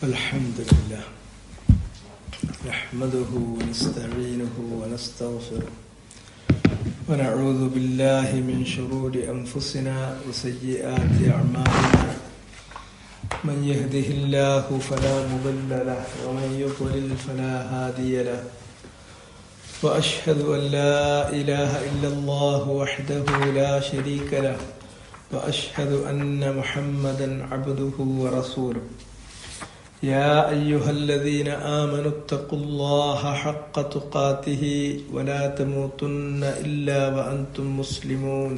الحمد لله نحمده ونستعينه ونستغفره ونعوذ بالله من شرور أنفسنا وسيئات أعمالنا من يهده الله فلا مضل له ومن يضلل فلا هادي له وأشهد أن لا إله إلا الله وحده لا شريك له وأشهد أن محمدا عبده ورسوله يا أيها الذين آمنوا اتقوا الله حق تقاته ولا تموتن إلا وأنتم مسلمون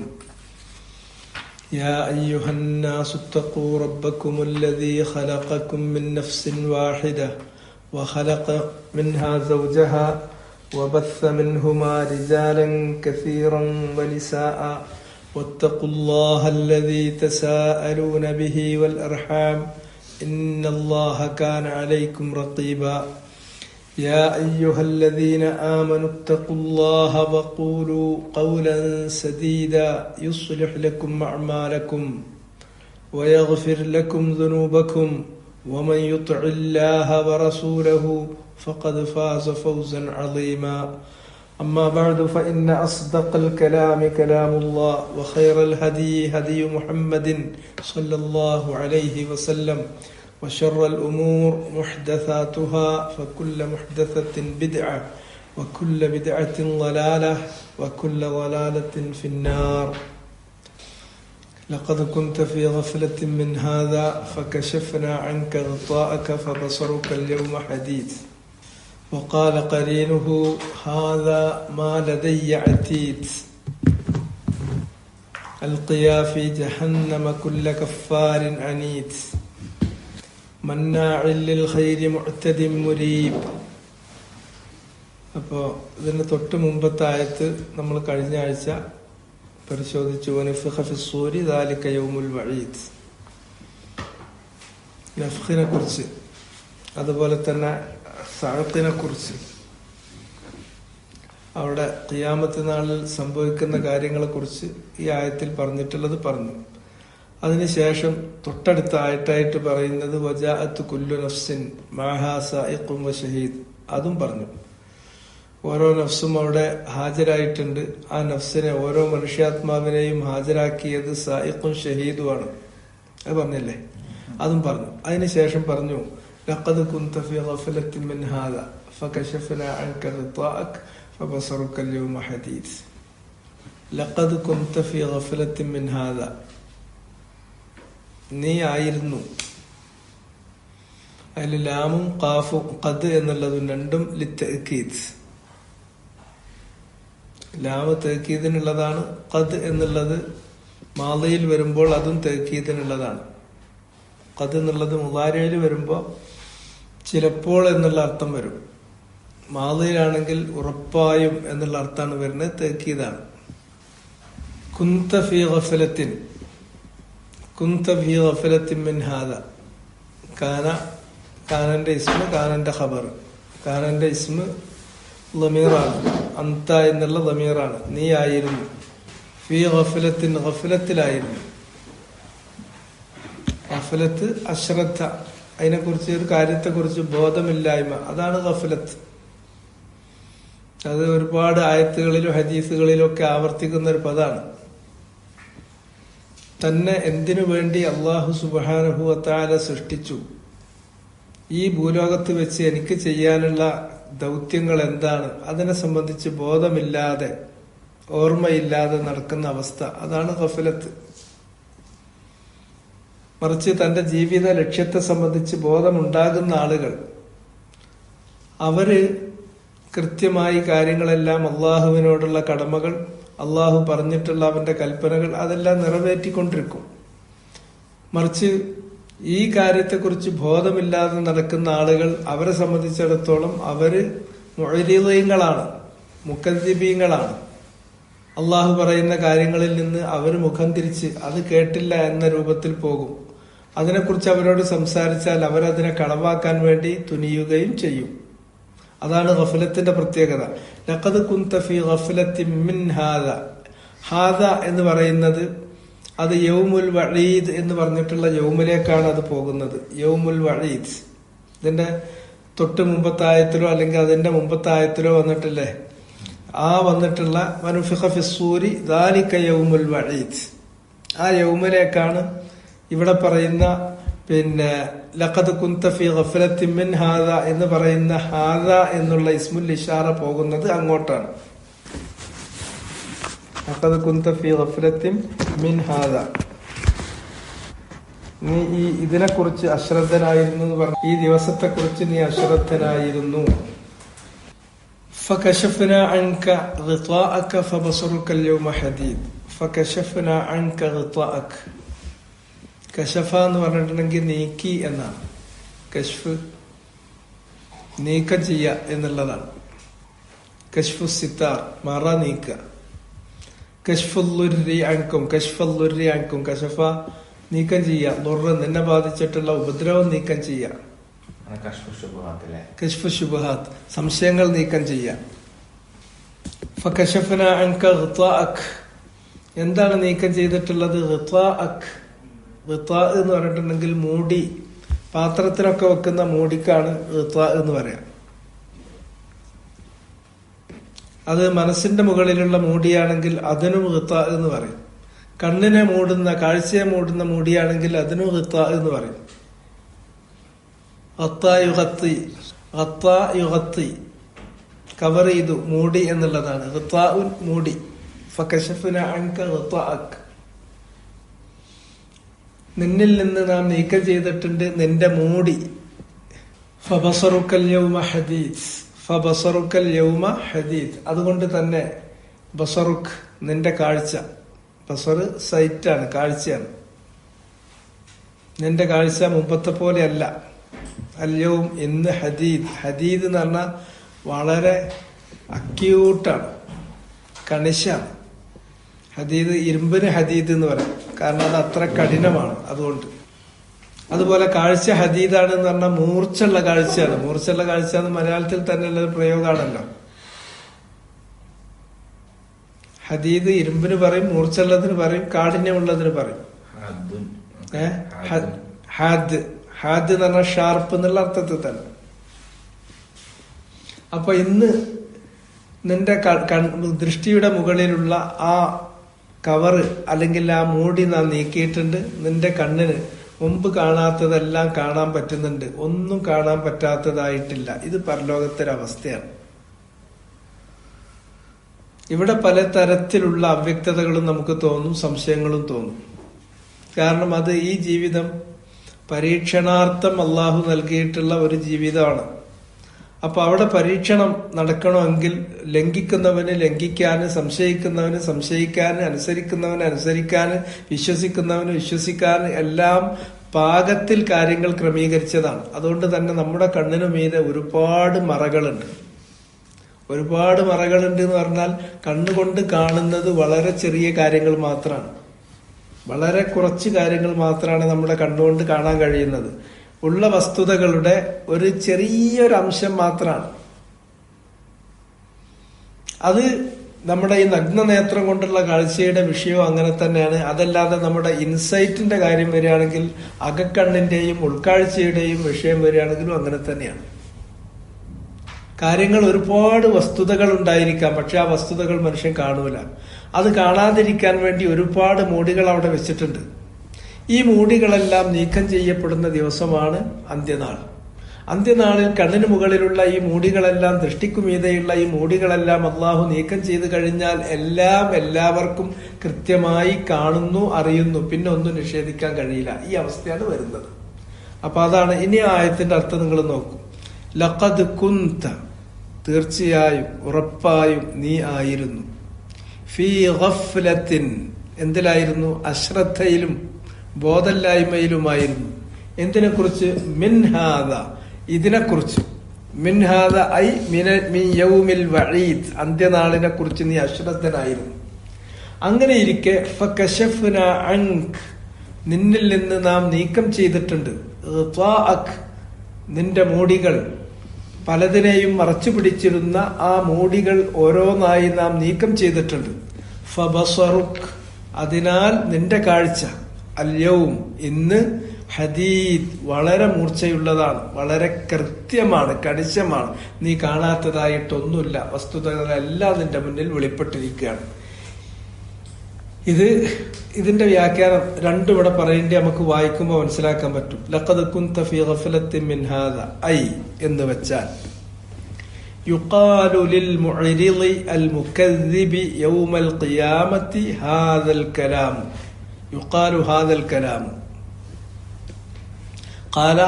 يا أيها الناس اتقوا ربكم الذي خلقكم من نفس واحدة وخلق منها زوجها وبث منهما رجالا كثيرا ونساء واتقوا الله الذي تساءلون به والأرحام إن الله كان عليكم رقيبا يا أيها الذين آمنوا اتقوا الله وقولوا قولا سديدا يصلح لكم أعمالكم ويغفر لكم ذنوبكم ومن يطع الله ورسوله فقد فاز فوزا عظيما أما بعد فإن أصدق الكلام كلام الله وخير الهدي هدي محمد صلى الله عليه وسلم وشر الأمور محدثاتها فكل محدثة بدعة وكل بدعة ضلالة وكل ضلالة في النار لقد كنت في غفلة من هذا فكشفنا عنك غطاءك فبصرك اليوم حديد وقال قرينه هذا ما لدي عتيد القيا في جهنم كل كفار عنيد مناع للخير معتد مريب. അപ്പോൾ ഇതിന് തൊട്ട് മുമ്പത്തെ ആയത്ത് നമ്മൾ കഴിഞ്ഞ ആഴ്ച പരിശോധിച്ചു. വനഫഖ ഫിസ്സൂരി ദാലിക യൗമുൽ വഈദ്, നഫ്ഖിനെ കുറിച്ച്, അതുപോലെ തന്നെ സഅഖിനെ കുറിച്ച്, അവിടെ ഖിയാമത്ത് നാളിൽ സംഭവിക്കുന്ന കാര്യങ്ങളെ കുറിച്ച് ഈ ആയത്തിൽ പറഞ്ഞിട്ടുള്ളത് പറഞ്ഞു. അതിനുശേഷം തൊട്ടടുത്ത ആയത്തായിട്ട് പറയുന്നത് വജാഅത്ത് കുല്ലു നഫ്സിൻ മാഹാ സായിഖും വശഹീദ്, അതും പറഞ്ഞു. ഓരോ നഫ്സും അവിടെ ഹാജരായിട്ടുണ്ട്. ആ നഫ്സിനെ, ഓരോ മനുഷ്യാത്മാവിനെയും ഹാജരാക്കിയത് സായിഖും ഷഹീദുമാണ്. അത് പറഞ്ഞില്ലേ? അതും പറഞ്ഞു. അതിനുശേഷം പറഞ്ഞു لقد كنت في غفلة من هذا فكشفنا عنك غطاءك فبصرك اليوم حديد. لقد كنت في غفلة من هذا, നീ ആയിരുന്നു. അതിൽ ലാമും ഖാഫും ഖദ് എന്നുള്ളതും രണ്ടും ലിത്തഅക്കീദ്. ലാമ് തഅക്കീദിനുള്ളതാണ്. ഖദ് എന്നുള്ളത് മാളിയിൽ വരുമ്പോൾ അതും തഅക്കീദിനുള്ളതാണ്. ഖദ് എന്നുള്ളത് മുളാരിയിൽ വരുമ്പോൾ ചിലപ്പോൾ എന്നുള്ള അർത്ഥം വരും. മാളിയിലാണെങ്കിൽ ഉറപ്പായും എന്നുള്ള അർത്ഥമാണ് വരുന്നത്. തഅക്കീദാണ്. കുന്ത ഫീ ഗഫലത്തിൻ, കുന്ത ഫീ ഗഫലത്തിൻ മിൻ ഹാദാ. കാന, കാനന്റെ ഇസ്മ, കാനന്റെ ഖബർ. കാനന്റെ ഇസ്മ ലമീറാണ്, അന്ത എന്നുള്ള ലമീറാണ്. നീ ആയിരുന്നു. ഫീ ഗഫലത്തിൻ, ഗഫലത്തിലായിരുന്നു. ഗഫലത്ത് അശ്രദ്ധ, അതിനെക്കുറിച്ച്, ഒരു കാര്യത്തെക്കുറിച്ച് ബോധമില്ലായ്മ, അതാണ് ഗഫലത്ത്. അത് ഒരുപാട് ആയത്തുകളിലും ഹദീസുകളിലും ഒക്കെ ആവർത്തിക്കുന്ന ഒരു പദമാണ്. തന്നെ എന്തിനു വേണ്ടി അല്ലാഹു സുബ്ഹാനഹു വ തആല സൃഷ്ടിച്ചു, ഈ ഭൂലോകത്ത് വെച്ച് എനിക്ക് ചെയ്യാനുള്ള ദൗത്യങ്ങൾ എന്താണ്, അതിനെ സംബന്ധിച്ച് ബോധമില്ലാതെ, ഓർമ്മയില്ലാതെ നടക്കുന്ന അവസ്ഥ, അതാണ് ഗഫലത്ത്. മറിച്ച് തന്റെ ജീവിത ലക്ഷ്യത്തെ സംബന്ധിച്ച് ബോധമുണ്ടാകുന്ന ആളുകൾ, അവര് കൃത്യമായി കാര്യങ്ങളെല്ലാം, അള്ളാഹുവിനോടുള്ള കടമകൾ, അള്ളാഹു പറഞ്ഞിട്ടുള്ള അവന്റെ കൽപ്പനകൾ, അതെല്ലാം നിറവേറ്റിക്കൊണ്ടിരിക്കും. മറിച്ച് ഈ കാര്യത്തെക്കുറിച്ച് ബോധമില്ലാതെ നടക്കുന്ന ആളുകൾ, അവരെ സംബന്ധിച്ചിടത്തോളം അവര് മുഅരിദീങ്ങളാണ്, മുകദ്ദിബീങ്ങളാണ്. അള്ളാഹു പറയുന്ന കാര്യങ്ങളിൽ നിന്ന് അവർ മുഖം തിരിച്ച് അത് കേട്ടില്ല എന്ന രൂപത്തിൽ പോകും. അതിനെക്കുറിച്ച് അവരോട് സംസാരിച്ചാൽ അവരതിനെ കളവാക്കാൻ വേണ്ടി തുനിയുകയും ചെയ്യും. അതാണ് ഗഫലത്തിന്റെ പ്രത്യേകത. ലഖദ് കുന്ത ഫീ ഗഫലത്തിൻ മിൻ ഹാദാ. ഹാദാ എന്ന് പറയുന്നത് അത് യൗമുൽ വഈദ് എന്ന് പറഞ്ഞിട്ടുള്ള യൗമിലേക്കാണ് അത് പോകുന്നത്. യൗമുൽ വഈദ്, ഇതിന്റെ തൊട്ട് മുമ്പത്തെ ആയത്തിലോ അല്ലെങ്കിൽ അതിന്റെ മുമ്പത്തെ ആയത്തിലോ വന്നിട്ടില്ലേ, ആ വന്നിട്ടുള്ള വനുഫിഖ ഫിസ്സൂരി ദാലിക യൗമുൽ വഈദ്, ആ യൗമിലേക്കാണ് ഇവിടെ പറയുന്ന ലഖദ് കുന്ത ഫീ ഗഫലത്തിൻ മിൻ ഹാദ എന്ന് പറയുന്ന ഹാദ എന്നുള്ള ഇസ്മുൽ ഇഷാറ പോകുന്നത് അങ്ങോട്ടാണ്. ലഖദ് കുന്ത ഫീ ഗഫലത്തിൻ മിൻ ഹാദ, നീ ഇതിനെക്കുറിച്ച് അശ്രദ്ധനായിരുന്നു എന്ന് പറഞ്ഞു, ഈ ദിവസത്തെ കുറിച്ച് നീ അശ്രദ്ധനായിരുന്നു. فكشفنا عنك غطاءك فبصرك اليوم حديد فكشفنا عنك غطاءك. കശഫ എന്ന് പറഞ്ഞിട്ടുണ്ടെങ്കിൽ നീക്കി എന്നാണ്. കശ്ഫ് നീക്കം ചെയ്യ എന്നുള്ളതാണ്. കശ്ഫു സിത്താർ മറ നീക്കുക. കശ്ഫുല്ലുരി അൻകും, കശ്ഫുല്ലുരി അൻകും, കശഫ നീക്കം ചെയ്യുക, ദുർറ് നിന്നെ ബാധിച്ചിട്ടുള്ള ഉപദ്രവം നീക്കം ചെയ്യുക. കശ്ഫു ശുബ്ഹാത്ത് സംശയങ്ങൾ നീക്കം ചെയ്യാം. ഫകശഫ്ന അൻക ഗിതാഅക്, എന്താണ് നീക്കം ചെയ്തിട്ടുള്ളത്? ഗിതാഅക്, ഗിതാ എന്ന് പറഞ്ഞിട്ടുണ്ടെങ്കിൽ മൂടി, പാത്രത്തിനൊക്കെ വെക്കുന്ന മൂടിക്കാണ് ഗിതാ എന്ന് പറയാം. അത് മനസ്സിന്റെ മുകളിലുള്ള മൂടിയാണെങ്കിൽ അതിനും ഗിതാ എന്ന് പറയും. കണ്ണിനെ മൂടുന്ന, കാഴ്ചയെ മൂടുന്ന മൂടിയാണെങ്കിൽ അതിനും ഗിതാ എന്ന് പറയും. കവർ ചെയ്തു, മൂടി എന്നുള്ളതാണ് ഗിതാഉൻ, മൂടി. ഫകശഫ്ന അൻക ഗിതാഅക്, നിന്നിൽ നിന്ന് നാം നീക്കം ചെയ്തിട്ടുണ്ട് നിന്റെ മൂടി. ഫബസറുക്കൽ യൗമ ഹദീദ്, ഫബസറുക്കൽ യൗമ ഹദീദ്, അതുകൊണ്ട് തന്നെ ബസറുക്ക് നിന്റെ കാഴ്ച, ബസർ സൈറ്റാണ്, കാഴ്ചയാണ്. നിന്റെ കാഴ്ച മുമ്പത്തെ പോലെയല്ല. അല്യവും ഇന്ന് ഹദീദ്, ഹദീദ് എന്ന് പറഞ്ഞാൽ വളരെ അക്യൂട്ടാണ്, കണിശാണ്. ഹദീദ്, ഇരുമ്പിന് ഹദീദ് എന്ന് പറയും, കാരണം അത് അത്ര കഠിനമാണ്, അതുകൊണ്ട്. അതുപോലെ കാഴ്ച ഹദീദാണ് എന്ന് പറഞ്ഞാൽ മൂർച്ചുള്ള കാഴ്ചയാണ്. മൂർച്ചുള്ള കാഴ്ച എന്ന് മലയാളത്തിൽ തന്നെയുള്ള ഒരു പ്രയോഗമാണല്ലോ. ഹദീദ് ഇരുമ്പിന് പറയും, മൂർച്ചുള്ളതിന് പറയും, കാഠിന്യമുള്ളതിന് പറയും. ഹാദ്, ഹാദ് എന്ന് പറഞ്ഞാൽ ഷാർപ്പ് എന്നുള്ള അർത്ഥത്തിൽ തന്നെ. അപ്പൊ ഇന്ന് നിന്റെ ദൃഷ്ടിയുടെ മുകളിലുള്ള ആ കവറ് അല്ലെങ്കിൽ ആ മൂടി നാം നീക്കിയിട്ടുണ്ട്. നിന്റെ കണ്ണിന് മുമ്പ് കാണാത്തതെല്ലാം കാണാൻ പറ്റുന്നുണ്ട്, ഒന്നും കാണാൻ പറ്റാത്തതായിട്ടില്ല. ഇത് പരലോകത്തൊരവസ്ഥയാണ്. ഇവിടെ പല തരത്തിലുള്ള അവ്യക്തതകളും നമുക്ക് തോന്നും, സംശയങ്ങളും തോന്നും. കാരണം അത് ഈ ജീവിതം പരീക്ഷണാർത്ഥം അള്ളാഹു നൽകിയിട്ടുള്ള ഒരു ജീവിതമാണ്. അപ്പൊ അവിടെ പരീക്ഷണം നടക്കണമെങ്കിൽ ലംഘിക്കുന്നവന് ലംഘിക്കാന്, സംശയിക്കുന്നവന് സംശയിക്കാന്, അനുസരിക്കുന്നവന് അനുസരിക്കാന്, വിശ്വസിക്കുന്നവന് വിശ്വസിക്കാന് എല്ലാം പാകത്തിൽ കാര്യങ്ങൾ ക്രമീകരിച്ചതാണ്. അതുകൊണ്ട് തന്നെ നമ്മുടെ കണ്ണിനു മീതെ ഒരുപാട് മറകളുണ്ട്. ഒരുപാട് മറകളുണ്ട് എന്ന് പറഞ്ഞാൽ കണ്ണുകൊണ്ട് കാണുന്നത് വളരെ ചെറിയ കാര്യങ്ങൾ മാത്രമാണ്. വളരെ കുറച്ച് കാര്യങ്ങൾ മാത്രമാണ് നമ്മുടെ കണ്ണുകൊണ്ട് കാണാൻ കഴിയുന്നത്. ഉള്ള വസ്തുതകളുടെ ഒരു ചെറിയൊരംശം മാത്രമാണ് അത്. നമ്മുടെ ഈ നഗ്നനേത്രം കൊണ്ടുള്ള കാഴ്ചയുടെ വിഷയവും അങ്ങനെ തന്നെയാണ്. അതല്ലാതെ നമ്മുടെ ഇൻസൈറ്റിന്റെ കാര്യം വരികയാണെങ്കിൽ, അകക്കണ്ണിന്റെയും ഉൾക്കാഴ്ചയുടെയും വിഷയം വരികയാണെങ്കിലും അങ്ങനെ തന്നെയാണ്. കാര്യങ്ങൾ ഒരുപാട് വസ്തുതകൾ ഉണ്ടായിരിക്കാം, പക്ഷെ ആ വസ്തുതകൾ മനുഷ്യൻ കാണൂല. അത് കാണാതിരിക്കാൻ വേണ്ടി ഒരുപാട് മൂടികൾ അവിടെ വെച്ചിട്ടുണ്ട്. ഈ മൂടികളെല്ലാം നീക്കം ചെയ്യപ്പെടുന്ന ദിവസമാണ് അന്ത്യനാൾ. അന്ത്യനാളിൽ കണ്ണിന് മുകളിലുള്ള ഈ മൂടികളെല്ലാം, ദൃഷ്ടിക്കുമീതെയുള്ള ഈ മൂടികളെല്ലാം അള്ളാഹു നീക്കം ചെയ്തു കഴിഞ്ഞാൽ എല്ലാം എല്ലാവർക്കും കൃത്യമായി കാണുന്നു, അറിയുന്നു. പിന്നെ ഒന്നും നിഷേധിക്കാൻ കഴിയില്ല. ഈ അവസ്ഥയാണ് വരുന്നത്. അപ്പൊ അതാണ് ഇനി ആയത്തിന്റെ അർത്ഥം നിങ്ങൾ നോക്കൂ. ലഖദ് കുന്ത, തീർച്ചയായും ഉറപ്പായും നീ ആയിരുന്നു. ഫീ ഗഫ്ലത്തിൻ, എന്തിലായിരുന്നു? അശ്രദ്ധയിലും ബോധല്ലായ്മയിലുമായിരുന്നു. എന്തിനെക്കുറിച്ച്? മിൻഹാദ, ഇതിനെക്കുറിച്ച്. മിൻഹാദ ഐ മിൻ യൗമിൽ വഈദ്, അന്ത്യനാളിനെ കുറിച്ച് നീ അശ്രദ്ധനായിരുന്നു. അങ്ങനെ ഇരിക്കെ ഫകശഫ്ന അൻക, നിന്നിൽ നിന്ന് നാം നീക്കം ചെയ്തിട്ടുണ്ട്. ഗിതാഅക്, നിന്റെ മൂടികൾ, പലതിനെയും മറച്ചു പിടിച്ചിരുന്ന ആ മൂടികൾ ഓരോന്നായി നാം നീക്കം ചെയ്തിട്ടുണ്ട്. ഫബസറുക്, അതിനാൽ നിന്റെ കാഴ്ച, അല്യവും ഇന്ന്, ഹദീദ്, വളരെ മൂർച്ചയുള്ളതാണ്, വളരെ കൃത്യമാണ്, കണിശമാണ്. നീ കാണാത്തതായിട്ടൊന്നുമില്ല, വസ്തുതകളെല്ലാം നിന്റെ മുന്നിൽ വെളിപ്പെട്ടിരിക്കുകയാണ്. ഇതിന്റെ വ്യാഖ്യാനം രണ്ടും ഇവിടെ പറയേണ്ടി നമുക്ക് വായിക്കുമ്പോൾ മനസ്സിലാക്കാൻ പറ്റും. ലഖദ് കുന്ത ഫീ ഗഫലത്തിൻ മിൻ ഹാദാ, ഐ എന്ന് വെച്ചാൽ യുഖാലു ലിൽ മുഅരിളി അൽ മുകദ്ദിബി യൗമൽ ഖിയാമത്തി ഹാദൽ കലാം. യുഖാലു ഹാദൽ കലാം. ഖാല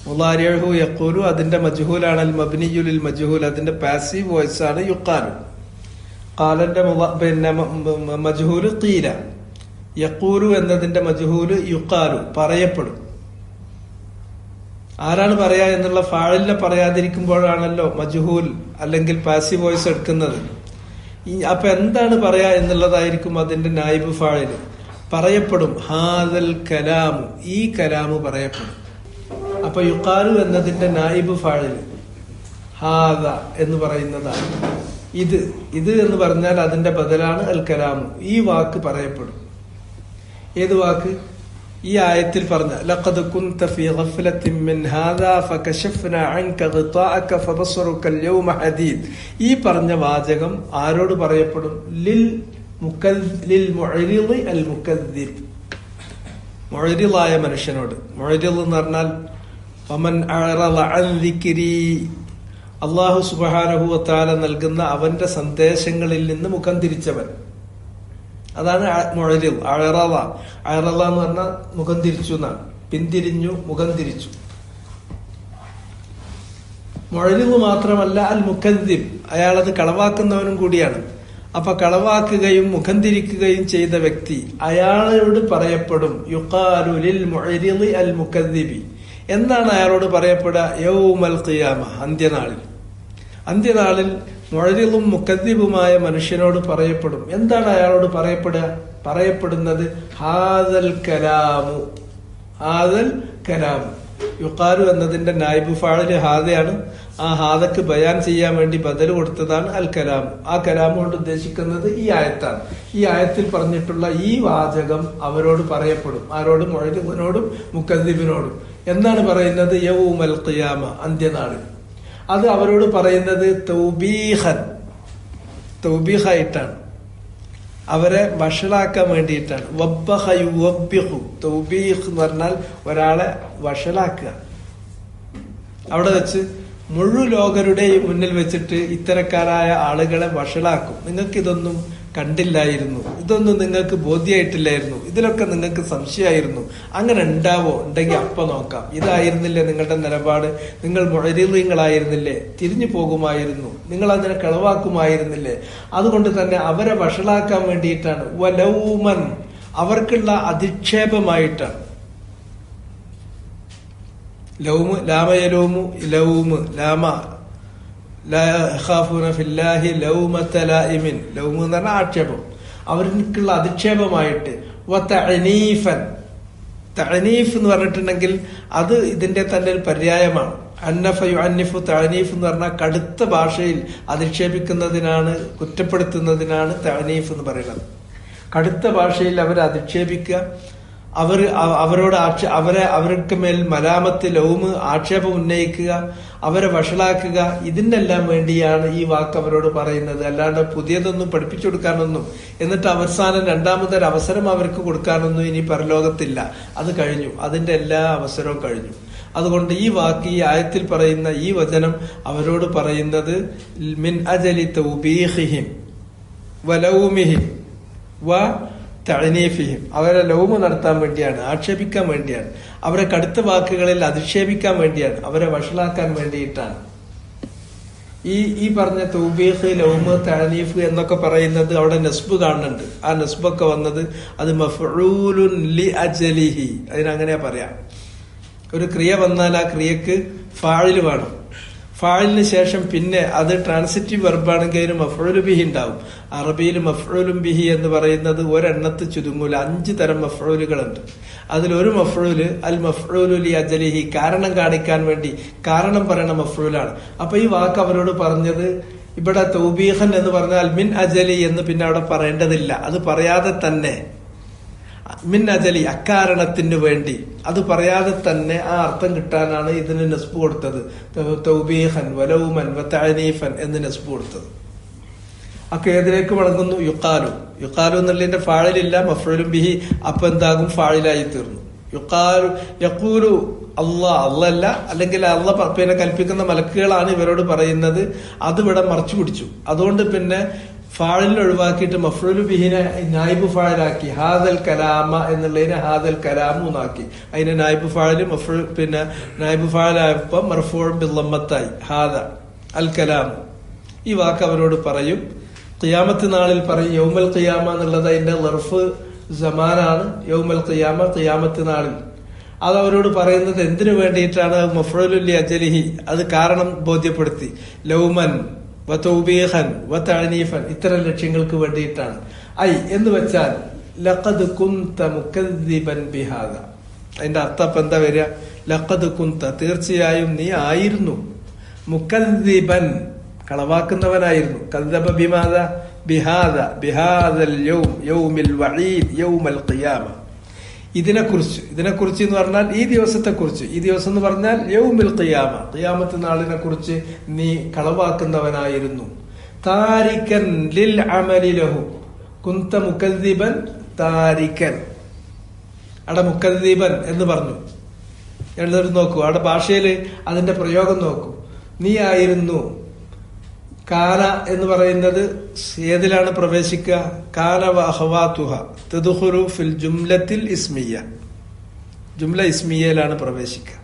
മുളാരിഉഹു യഖൂലു, അതിന്റെ മജ്ഹൂലാണ് അൽ മബ്നിയു ലിൽ മജ്ഹൂൽ, അതിന്റെ പാസീവ് വോയിസ് ആണ് യുഖാലു. ഖാലന്റെ പിന്നെ മജ്ഹൂല് ഖീല. യഖൂലു എന്നതിന്റെ മജ്ഹൂല് യുഖാലു, പറയപ്പെടും. ആരാണ് പറയാ എന്നുള്ള ഫാഇലിനെ പറയാതിരിക്കുമ്പോഴാണല്ലോ മജ്ഹൂൽ അല്ലെങ്കിൽ പാസീവ് വോയിസ് എടുക്കുന്നത്. അപ്പൊ എന്താണ് പറയാ എന്നുള്ളതായിരിക്കും അതിന്റെ നായിബ് ഫാഇൽ. പറയപ്പെടും. ഹാദൽ കലാമു, ഈ കലാമു പറയപ്പെടും. അപ്പൊ യുഖാലു എന്നതിന്റെ നായിബ് ഫാഇൽ ഹാദ എന്ന് പറയുന്നതാണ്. ഇത് എന്ന് പറഞ്ഞാൽ അതിന്റെ ബദലാണ് അൽ കലാമു. ഈ വാക്ക് പറയപ്പെടും. ഏത് വാക്ക്? ഈ ആയത്തിൽ പറഞ്ഞ ലഖദ് കുന്ത ഫീ ഗഫലത്തിൻ മിൻ ഹാദാ ഫകശഫ്നാ അൻക ഗിതാഅക ഫബസറുക അൽയൗമ ഹദീദ്. ഈ പറഞ്ഞ വാചകം ആരോട് പറയപ്പെടും? ലിൽ മുഅരിളി അൽ മുകദ്ദിബ്, മുഅരിളായ മനുഷ്യനോട്. മുഅരിൾ എന്ന് പറഞ്ഞാൽ വമൻ അഅറള അൻ ദിക്രി, അല്ലാഹു സുബ്ഹാനഹു വ തആല നൽകുന്ന അവന്റെ സന്ദേശങ്ങളിൽ നിന്ന് മുഖം തിരിച്ചവൻ. അതാണ് മുഅരിൾ. അഅറള എന്ന് പറഞ്ഞാൽ മുഖം തിരിച്ചു എന്നാണ്. പിന്തിരിഞ്ഞു, മുഖം തിരിച്ചു. മുഅരിൾ മാത്രമല്ല അൽ മുകദ്ദിബ്, അയാളത് കളവാക്കുന്നവനും കൂടിയാണ്. അപ്പൊ കളവാക്കുകയും മുഖം തിരിക്കുകയും ചെയ്ത വ്യക്തി, അയാളോട് പറയപ്പെടും യുഖാലു ലിൽ മുഅരിളി അൽ മുകദ്ദിബി. എന്താണ് അയാളോട് പറയപ്പെടുക? യൗമൽ ഖിയാമ, അന്ത്യനാളിൽ മുഅരിളും മുകദ്ദിബുമായ മനുഷ്യനോട് പറയപ്പെടും. എന്താണ് അയാളോട് പറയപ്പെടുന്നത്? ഹാദൽ കലാമു. യുഖാലു എന്നതിന്റെ നായിബ് ഫാഇൽ ഹാദയാണ്. ആ ഹാദക്ക് ബയാൻ ചെയ്യാൻ വേണ്ടി ബദൽ കൊടുത്തതാണ് അൽ കലാം. ആ കലാം കൊണ്ട് ഉദ്ദേശിക്കുന്നത് ഈ ആയത്താണ്. ഈ ആയത്തിൽ പറഞ്ഞിട്ടുള്ള ഈ വാചകം അവരോട് പറയപ്പെടും. ആരോട്? മുഅരിളിനോടും മുകദ്ദിബിനോടും. എന്താണ് പറയുന്നത്? യൗമൽ ഖിയാമ, അന്ത്യനാളിൽ. അത് അവരോട് പറയുന്നത് തൗബീഹായിട്ടാണ്, അവരെ വഷളാക്കാൻ വേണ്ടിയിട്ടാണ്. വബ്ബഹ യുവബ്ബിഹു, തൗബീഹ് എന്ന് പറഞ്ഞാൽ ഒരാളെ വഷളാക്കുക. അവിടെ വെച്ച് മുഴുലോകരുടെ മുന്നിൽ വെച്ചിട്ട് ഇത്തരക്കാരായ ആളുകളെ വഷളാക്കും. നിങ്ങൾക്ക് ഇതൊന്നും കണ്ടില്ലായിരുന്നു, ഇതൊന്നും നിങ്ങൾക്ക് ബോധ്യമായിട്ടില്ലായിരുന്നു, ഇതിലൊക്കെ നിങ്ങൾക്ക് സംശയമായിരുന്നു. അങ്ങനെ ഉണ്ടെങ്കിൽ അപ്പൊ നോക്കാം. ഇതായിരുന്നില്ലേ നിങ്ങളുടെ നിലപാട്? നിങ്ങൾ മുഅരിളീങ്ങളായിരുന്നില്ലേ? തിരിഞ്ഞു പോകുമായിരുന്നു, നിങ്ങൾ അതിനെ കളവാക്കുമായിരുന്നില്ലേ? അതുകൊണ്ട് തന്നെ അവരെ വഷളാക്കാൻ വേണ്ടിയിട്ടാണ്. വലൗമൻ, അവർക്കുള്ള അധിക്ഷേപമായിട്ടാണ്. ലൗമ്, ലാമയലൂമു, ലൗമ്, ലാമ ലാ യഖാഫൂന ഫില്ലാഹി ലൗമത ലായിമിൻ. ലൗമ് എന്ന് പറഞ്ഞാൽ ആക്ഷേപം, അവർക്കുള്ള അധിക്ഷേപമായിട്ട്. വതഅനീഫൻ, തഅനീഫ് എന്ന് പറഞ്ഞിട്ടുണ്ടെങ്കിൽ അത് ഇതിന്റെ തന്നെ ഒരു പര്യായമാണ്. അന്നഫ യുഅന്നിഫു, തഅനീഫ് എന്ന് പറഞ്ഞാൽ കടുത്ത ഭാഷയിൽ അധിക്ഷേപിക്കുന്നതിനാണ്, കുറ്റപ്പെടുത്തുന്നതിനാണ് തഅനീഫ് എന്ന് പറയുന്നത്. കടുത്ത ഭാഷയിൽ അവരെ അധിക്ഷേപിക്കുക, അവരോട് അവർക്ക് മേൽ മലാമത്ത്, ലൗമ്, ആക്ഷേപം ഉന്നയിക്കുക, അവരെ വഷളാക്കുക. ഇതിനെല്ലാം വേണ്ടിയാണ് ഈ വാക്ക് അവരോട് പറയുന്നത്. അല്ലാണ്ട് പുതിയതൊന്നും പഠിപ്പിച്ചു കൊടുക്കാനൊന്നും, എന്നിട്ട് അവസാനം രണ്ടാമതൊരു അവസരം അവർക്ക് കൊടുക്കാനൊന്നും ഇനി പരലോകത്തില്ല. അത് കഴിഞ്ഞു, അതിന്റെ എല്ലാ അവസരവും കഴിഞ്ഞു. അതുകൊണ്ട് ഈ വാക്ക്, ഈ ആയത്തിൽ പറയുന്ന ഈ വചനം അവരോട് പറയുന്നത് മിൻ അജലി തൗബീഹിഹിം വലൗമിഹിം വ തഅനീഫിഹിം, അവരെ ലൗമ് നടത്താൻ വേണ്ടിയാണ്, ആക്ഷേപിക്കാൻ വേണ്ടിയാണ്, അവരെ കടുത്ത വാക്കുകളിൽ അധിക്ഷേപിക്കാൻ വേണ്ടിയാണ്, അവരെ വഷളാക്കാൻ വേണ്ടിയിട്ടാണ്. ഈ പറഞ്ഞ തൗബീഖ്, ലൗമ്, തഅനീഫ് എന്നൊക്കെ പറയുന്നത് അവിടെ നസ്ബ് കാണുന്നുണ്ട്. ആ നസ്ബൊക്കെ വന്നത് അത് മഫ്ഊലുൻ ലി അജലിഹി, അതിനങ്ങനെ പറയാം. ഒരു ക്രിയ വന്നാൽ ആ ക്രിയക്ക് ഫാഇൽ വേണം. ഫാഇലിന് ശേഷം പിന്നെ അത് ട്രാൻസിറ്റീവ് വെർബാണെങ്കിൽ അതിന് മഫ്ഊലു ബിഹി ഉണ്ടാവും. അറബിയിൽ മഫ്ഊലും ബിഹി എന്ന് പറയുന്നത് ഒരെണ്ണത്ത് ചുരുങ്ങൂല. 5 തരം മഫ്ഊലുകളുണ്ട്. അതിലൊരു മഫ്ഊല് അൽ മഫ്ഊലു ലി അജലിഹി, കാരണം കാണിക്കാൻ വേണ്ടി കാരണം പറയുന്ന മഫ്ഊലാണ്. അപ്പൊ ഈ വാക്ക് അവരോട് പറഞ്ഞത് ഇവിടെ തൗബീഖൻ എന്ന് പറഞ്ഞാൽ മിൻ അജലി എന്ന് പിന്നെ അവിടെ പറയേണ്ടതില്ല. അത് പറയാതെ തന്നെ മിൻ അജലി അക്കാരണത്തിന് വേണ്ടി. അത് പറയാതെ തന്നെ ആ അർത്ഥം കിട്ടാനാണ് ഇതിന് നസ്ബ് കൊടുത്തത്. തൗബീഹൻ വലൗമൻ വതഅനീഫൻ എന്ന് നസ്ബ് കൊടുത്തത്. ഒക്കെ ഏതിലേക്ക് മടങ്ങുന്നു? യുക്കാലു. യുക്കാലു എന്നുള്ളതിന്റെ ഫാഴിലില്ല, മഫ്ഊലും ബിഹി. അപ്പൊ എന്താകും? ഫാഴിലായി തീർന്നു. യുക്കാലു യഖൂലു അല്ല, അല്ലെങ്കിൽ അള്ള പിന്നെ കൽപ്പിക്കുന്ന മലക്കുകളാണ് ഇവരോട് പറയുന്നത്. അത് ഇവിടെ മറച്ചു പിടിച്ചു. അതുകൊണ്ട് പിന്നെ ഫാഴിലിനെ ഒഴിവാക്കിയിട്ട് മഫ്ഊലു ബിഹിനെ നായിബ് ഫാഴിലാക്കി. ഹാദൽ കലാമ എന്നുള്ളതിനെ ഹാദൽ കലാമു എന്നാക്കി. അതിനെ നായിബ് ഫാഴില് പിന്നെ നായിബ് ഫാഴിലായപ്പോ മർഫൂഉൻ ബിദ്ദമ്മത്തായി. ഹാദ അൽ കലാമു. ഈ വാക്ക് അവരോട് പറയും. ഖിയാമത്ത് നാളിൽ പറയും. യൗമൽ ഖിയാമ എന്നുള്ളത് അതിന്റെ ലർഫ് സമാനാണ്. യൗമൽ ഖിയാമ, ഖിയാമത്ത് നാളിൽ. അത് അവരോട് പറയുന്നത് എന്തിനു വേണ്ടിയിട്ടാണ്? മഫ്ഊലുൻ ലി അജലിഹി, അത് കാരണം ബോധ്യപ്പെടുത്തി. ലൗമൻ വതൗബീഹൻ വതഅനീഫൻ, ഇത്തരം ലക്ഷ്യങ്ങൾക്ക് വേണ്ടിയിട്ടാണ്. ഐ എന്ന് വെച്ചാൽ ലഖദ് കുന്ത മുകദ്ദിബൻ ബിഹാദ. അതിന്റെ അർത്ഥം ഇപ്പൊ എന്താ വരിക? ലഖദ് കുന്ത, തീർച്ചയായും നീ ആയിരുന്നു. മുകദ്ദിബൻ, കളവാക്കുന്നവനായിരുന്നു. കദ്ദബ ബിമാദ ബിഹാദ ബിഹാദൽ യൗം യൗമിൽ വഈദ് യൗമൽ ഖിയാമ. ഇതിനെക്കുറിച്ച് എന്ന് പറഞ്ഞാൽ ഈ ദിവസത്തെക്കുറിച്ച്. ഈ ദിവസം എന്ന് പറഞ്ഞാൽ യൗമിൽ ഖിയാമ, ഖിയാമത്ത് നാളിനെ കുറിച്ച് നീ കളവാക്കുന്നവനായിരുന്നു. താരിക്കൻ ലിൽ അമലി ലഹു കുന്ത മുകദ്ദിബൻ താരിക്കൻ. അവിടെ മുകദ്ദിബൻ എന്ന് പറഞ്ഞു. എഴുന്നേറ്റ് നോക്കൂ, അവിടെ ഭാഷയില് അതിന്റെ പ്രയോഗം നോക്കൂ. നീ ആയിരുന്നു. കാന എന്ന് പറയുന്നത് ഏതിലാണ് പ്രവേശിക്കുക? കാന വ അഖവാതുഹ തദ്ഖുലു ഫിൽ ജുംലത്തിൽ ഇസ്മിയ. ജുംല ഇസ്മിയയിലാണ് പ്രവേശിക്കുക.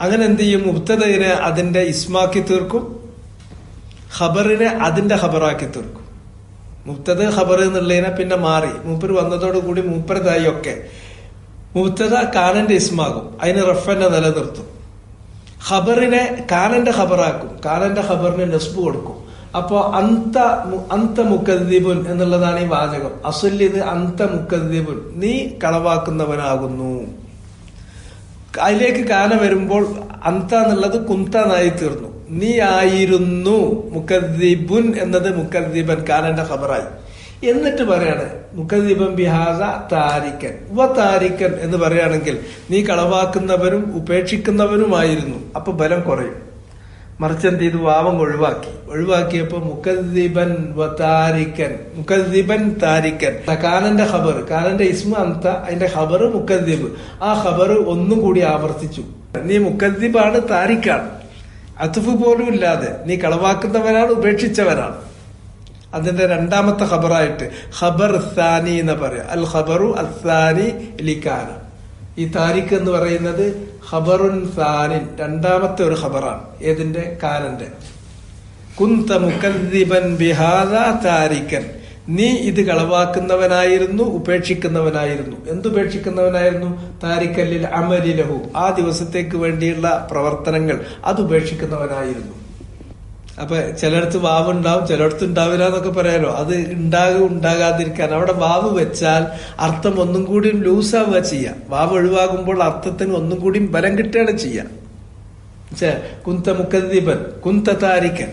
അങ്ങനെ എന്ത് ചെയ്യും? മുബ്തദയിനെ അതിന്റെ ഇസ്മാക്കി തീർക്കും, ഖബറിനെ അതിന്റെ ഖബറാക്കി തീർക്കും. മുബ്തദ ഖബർ എന്നുള്ളതിനെ പിന്നെ മാറി. മൂപ്പര് വന്നതോടുകൂടി മൂപ്പരതായി ഒക്കെ മുബ്തദ കാനന്റെ ഇസ്മാകും. അതിന് റഫനെ നിലനിർത്തും. ഖബറിനെ കാനന്റെ ഖബറാക്കും. കാനന്റെ ഖബറിന് നസ്ബ് കൊടുക്കും. അപ്പോ അന്ത മുകദ്ദിബുൻ എന്നുള്ളതാണ് ഈ വാചകം. അസ്ൽ ഇത് അന്ത മുകദ്ദിബുൻ, നീ കളവാക്കുന്നവനാകുന്നു. അതിലേക്ക് കാന വരുമ്പോൾ അന്ത എന്നുള്ളത് കുന്താനായി തീർന്നു. നീ ആയിരുന്നു. മുകദ്ദിബുൻ എന്നത് മുകദ്ദിബൻ കാനന്റെ ഖബറായി. എന്നിട്ട് പറയാണ് മുകദ്ദിബൻ ബിഹാദ താരിക്കൻ വ താരിക്കൻ എന്ന് പറയുകയാണെങ്കിൽ നീ കളവാക്കുന്നവരും ഉപേക്ഷിക്കുന്നവരുമായിരുന്നു. അപ്പൊ ബലം കുറയും. മറിച്ച് എന്ത് ചെയ്തു? വാവം ഒഴിവാക്കിയപ്പോ മുകദ്ദിബൻ വ താരിക്കൻ, മുകദ്ദിബൻ താരിക്കൻ. കാനന്റെ ഖബർ, കാനന്റെ ഇസ്മ അന്ത, അതിന്റെ ഖബർ മുകദ്ദിബ്. ആ ഖബർ ഒന്നും കൂടി ആവർത്തിച്ചു. നീ മുകദ്ദിബാണ്, താരിക്കാണ്. അത്ഫ് പോലും ഇല്ലാതെ നീ കളവാക്കുന്നവനാണ്, ഉപേക്ഷിച്ചവനാണ്. അതിന്റെ രണ്ടാമത്തെ ഖബറായിട്ട് ഖബർ സാനി എന്ന് പറയാം. അൽ ഖബറു അസാനി ലിക്കാന. ഈ താരിഖ് എന്ന് പറയുന്നത് ഖബറുൻ സാനിൻ, രണ്ടാമത്തെ ഒരു ഖബറാണ്. ഏതിന്റെ? കാനന്റെ. കുന്ത മുകദ്ദിബൻ ബിഹാദ താരിക്കൻ, നീ ഇത് കളവാക്കുന്നവനായിരുന്നു, ഉപേക്ഷിക്കുന്നവനായിരുന്നു. എന്തുപേക്ഷിക്കുന്നവനായിരുന്നു? താരിക്കല്ലിൽ അമലി ലഹു, ആ ദിവസത്തേക്ക് വേണ്ടിയുള്ള പ്രവർത്തനങ്ങൾ അത് ഉപേക്ഷിക്കുന്നവനായിരുന്നു. അപ്പൊ ചിലയിടത്ത് വാവ് ഉണ്ടാവും, ചിലയിടത്ത് ഉണ്ടാവില്ല എന്നൊക്കെ പറയാലോ. അത് ഉണ്ടാകാതിരിക്കാൻ അവിടെ വാവ് വെച്ചാൽ അർത്ഥം ഒന്നും കൂടി ലൂസാവുക ചെയ്യാം. വാവ് ഒഴിവാകുമ്പോൾ അർത്ഥത്തിന് ഒന്നും കൂടി ബലം കിട്ടുകയാണ് ചെയ്യാം. കുന്ത മുകദ്ദിബൻ കുന്ത താരിക്കൻ,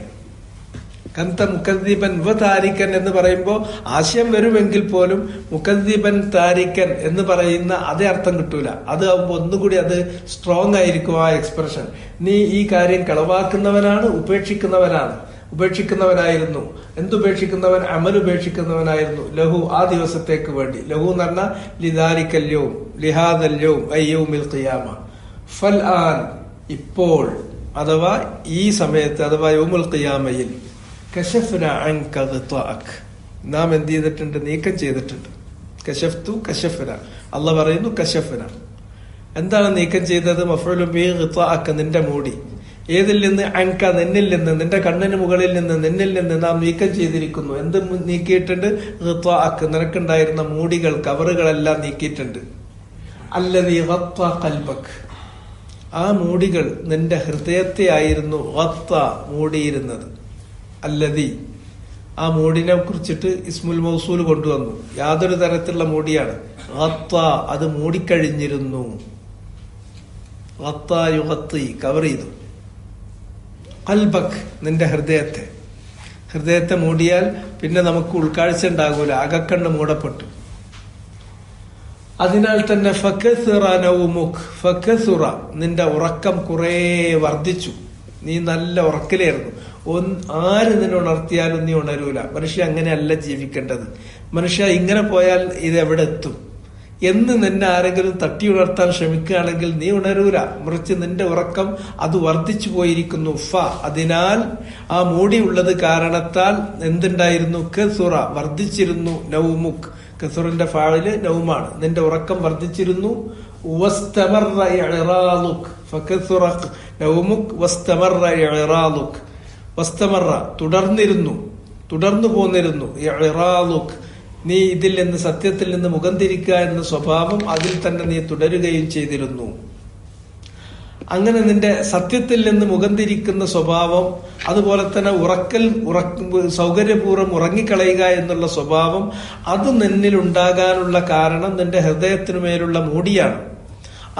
കന്ത മുകദ്ദിബൻ വ താരിക്കൻ എന്ന് പറയുമ്പോൾ ആശയം വരുമെങ്കിൽ പോലും മുകദ്ദിബൻ താരിക്കൻ എന്ന് പറയുന്ന അതേ അർത്ഥം കിട്ടൂല. അത് ആവുമ്പോൾ ഒന്നുകൂടി അത് സ്ട്രോങ് ആയിരിക്കും ആ എക്സ്പ്രഷൻ. നീ ഈ കാര്യം കളവാക്കുന്നവനാണ്, ഉപേക്ഷിക്കുന്നവനായിരുന്നു. എന്തുപേക്ഷിക്കുന്നവൻ? അമൽ ഉപേക്ഷിക്കുന്നവനായിരുന്നു. ലഹു, ആ ദിവസത്തേക്ക് വേണ്ടി. ലഹു എന്ന് പറഞ്ഞാൽ ലിദാലിക്കല്യവും ലിഹാദല്യവും അയ്യൗമിൽ ഖിയാമ. ഫൽ ആൻ, ഇപ്പോൾ, അഥവാ ഈ സമയത്ത്, അഥവാ യൗമുൽ ഖിയാമയിൽ കശഫ്ന അൻക ഗിത്വാഅക്, നാം എന്ത് ചെയ്തിട്ടുണ്ട്? നീക്കം ചെയ്തിട്ടുണ്ട്. കശഫ്തു കശഫ്ന, അള്ളാഹ് പറയുന്നു കശഫ്ന. എന്താണ് നീക്കം ചെയ്തത്? മഫ്ഊലുൻ ബിഹി ഗിത്വാഅക്, നിന്റെ മൂടി. ഏതിൽ നിന്ന്? അൻക, നിന്നിൽ നിന്ന്, നിന്റെ കണ്ണിന് മുകളിൽ നിന്ന്, നിന്നിൽ നിന്ന് നാം നീക്കം ചെയ്തിരിക്കുന്നു. എന്ത് നീക്കിയിട്ടുണ്ട്? ഗിത്വാഅക്, നിനക്കുണ്ടായിരുന്ന മൂടികൾ, കവറുകളെല്ലാം നീക്കിയിട്ടുണ്ട്. അല്ലദീ ഗത്ത ഖൽബക്, ആ മൂടികൾ നിന്റെ ഹൃദയത്തെ ആയിരുന്നു ഗത്ത, മൂടിയിരുന്നത്. അല്ലദീ, ആ മൂടിനെ കുറിച്ചിട്ട് ഇസ്മുൽ മൗസൂൽ കൊണ്ടുവന്നു. യാതൊരു തരത്തിലുള്ള മൂടിയാണ്. ഗത്ത, അത് മൂടിക്കഴിഞ്ഞിരുന്നു. ഗത്ത യുഗത്തി, കവർ ചെയ്തു. ഖൽബക്, നിന്റെ ഹൃദയത്തെ മൂടിയാൽ പിന്നെ നമുക്ക് ഉൾക്കാഴ്ച ഉണ്ടാകൂല. അകക്കണ്ണ് മൂടപ്പെട്ടു. അതിനാൽ തന്നെ ഫക്കസുറ നൗമുക്, ഫക്കസുറ നിന്റെ ഉറക്കം കുറേ വർദ്ധിച്ചു. നീ നല്ല ഉറക്കിലായിരുന്നു. ആര് നിന്നെ ഉണർത്തിയാലും നീ ഉണരൂല. മനുഷ്യ അങ്ങനെയല്ല ജീവിക്കേണ്ടത്. മനുഷ്യ ഇങ്ങനെ പോയാൽ ഇത് എവിടെ എത്തും എന്ന് നിന്നെ ആരെങ്കിലും തട്ടി ഉണർത്താൻ ശ്രമിക്കുകയാണെങ്കിൽ നീ ഉണരൂല. മറിച്ച് നിന്റെ ഉറക്കം അത് വർദ്ധിച്ചു പോയിരിക്കുന്നു. അതിനാൽ ആ മൂടിയുള്ളത് കാരണത്താൽ എന്തുണ്ടായിരുന്നു? കസുറ വർദ്ധിച്ചിരുന്നു. നൗമുക്, കസുറിന്റെ ഫാഇല് നൗമാണ്. നിന്റെ ഉറക്കം വർദ്ധിച്ചിരുന്നു. വസ്തമറ ഇഅറാലുക്, ഫകസുറ നൗമുക് വസ്തമറ ഇഅറാലുക്. വസ്തമറ തുടർന്നിരുന്നു, തുടർന്നു പോന്നിരുന്നു. ഇഅറാലുക് നീ ഇതിൽ നിന്ന്, സത്യത്തിൽ നിന്ന് മുഖം തിരിക്കുക എന്ന സ്വഭാവം അതിൽ തന്നെ നീ തുടരുകയും ചെയ്തിരുന്നു. അങ്ങനെ നിന്റെ സത്യത്തിൽ നിന്ന് മുഖം തിരിക്കുന്ന സ്വഭാവം, അതുപോലെ തന്നെ സൗകര്യപൂർവ്വം ഉറങ്ങിക്കളയുക എന്നുള്ള സ്വഭാവം, അത് നിന്നിൽ ഉണ്ടാകാനുള്ള കാരണം നിന്റെ ഹൃദയത്തിനുമേലുള്ള മൂടിയാണ്.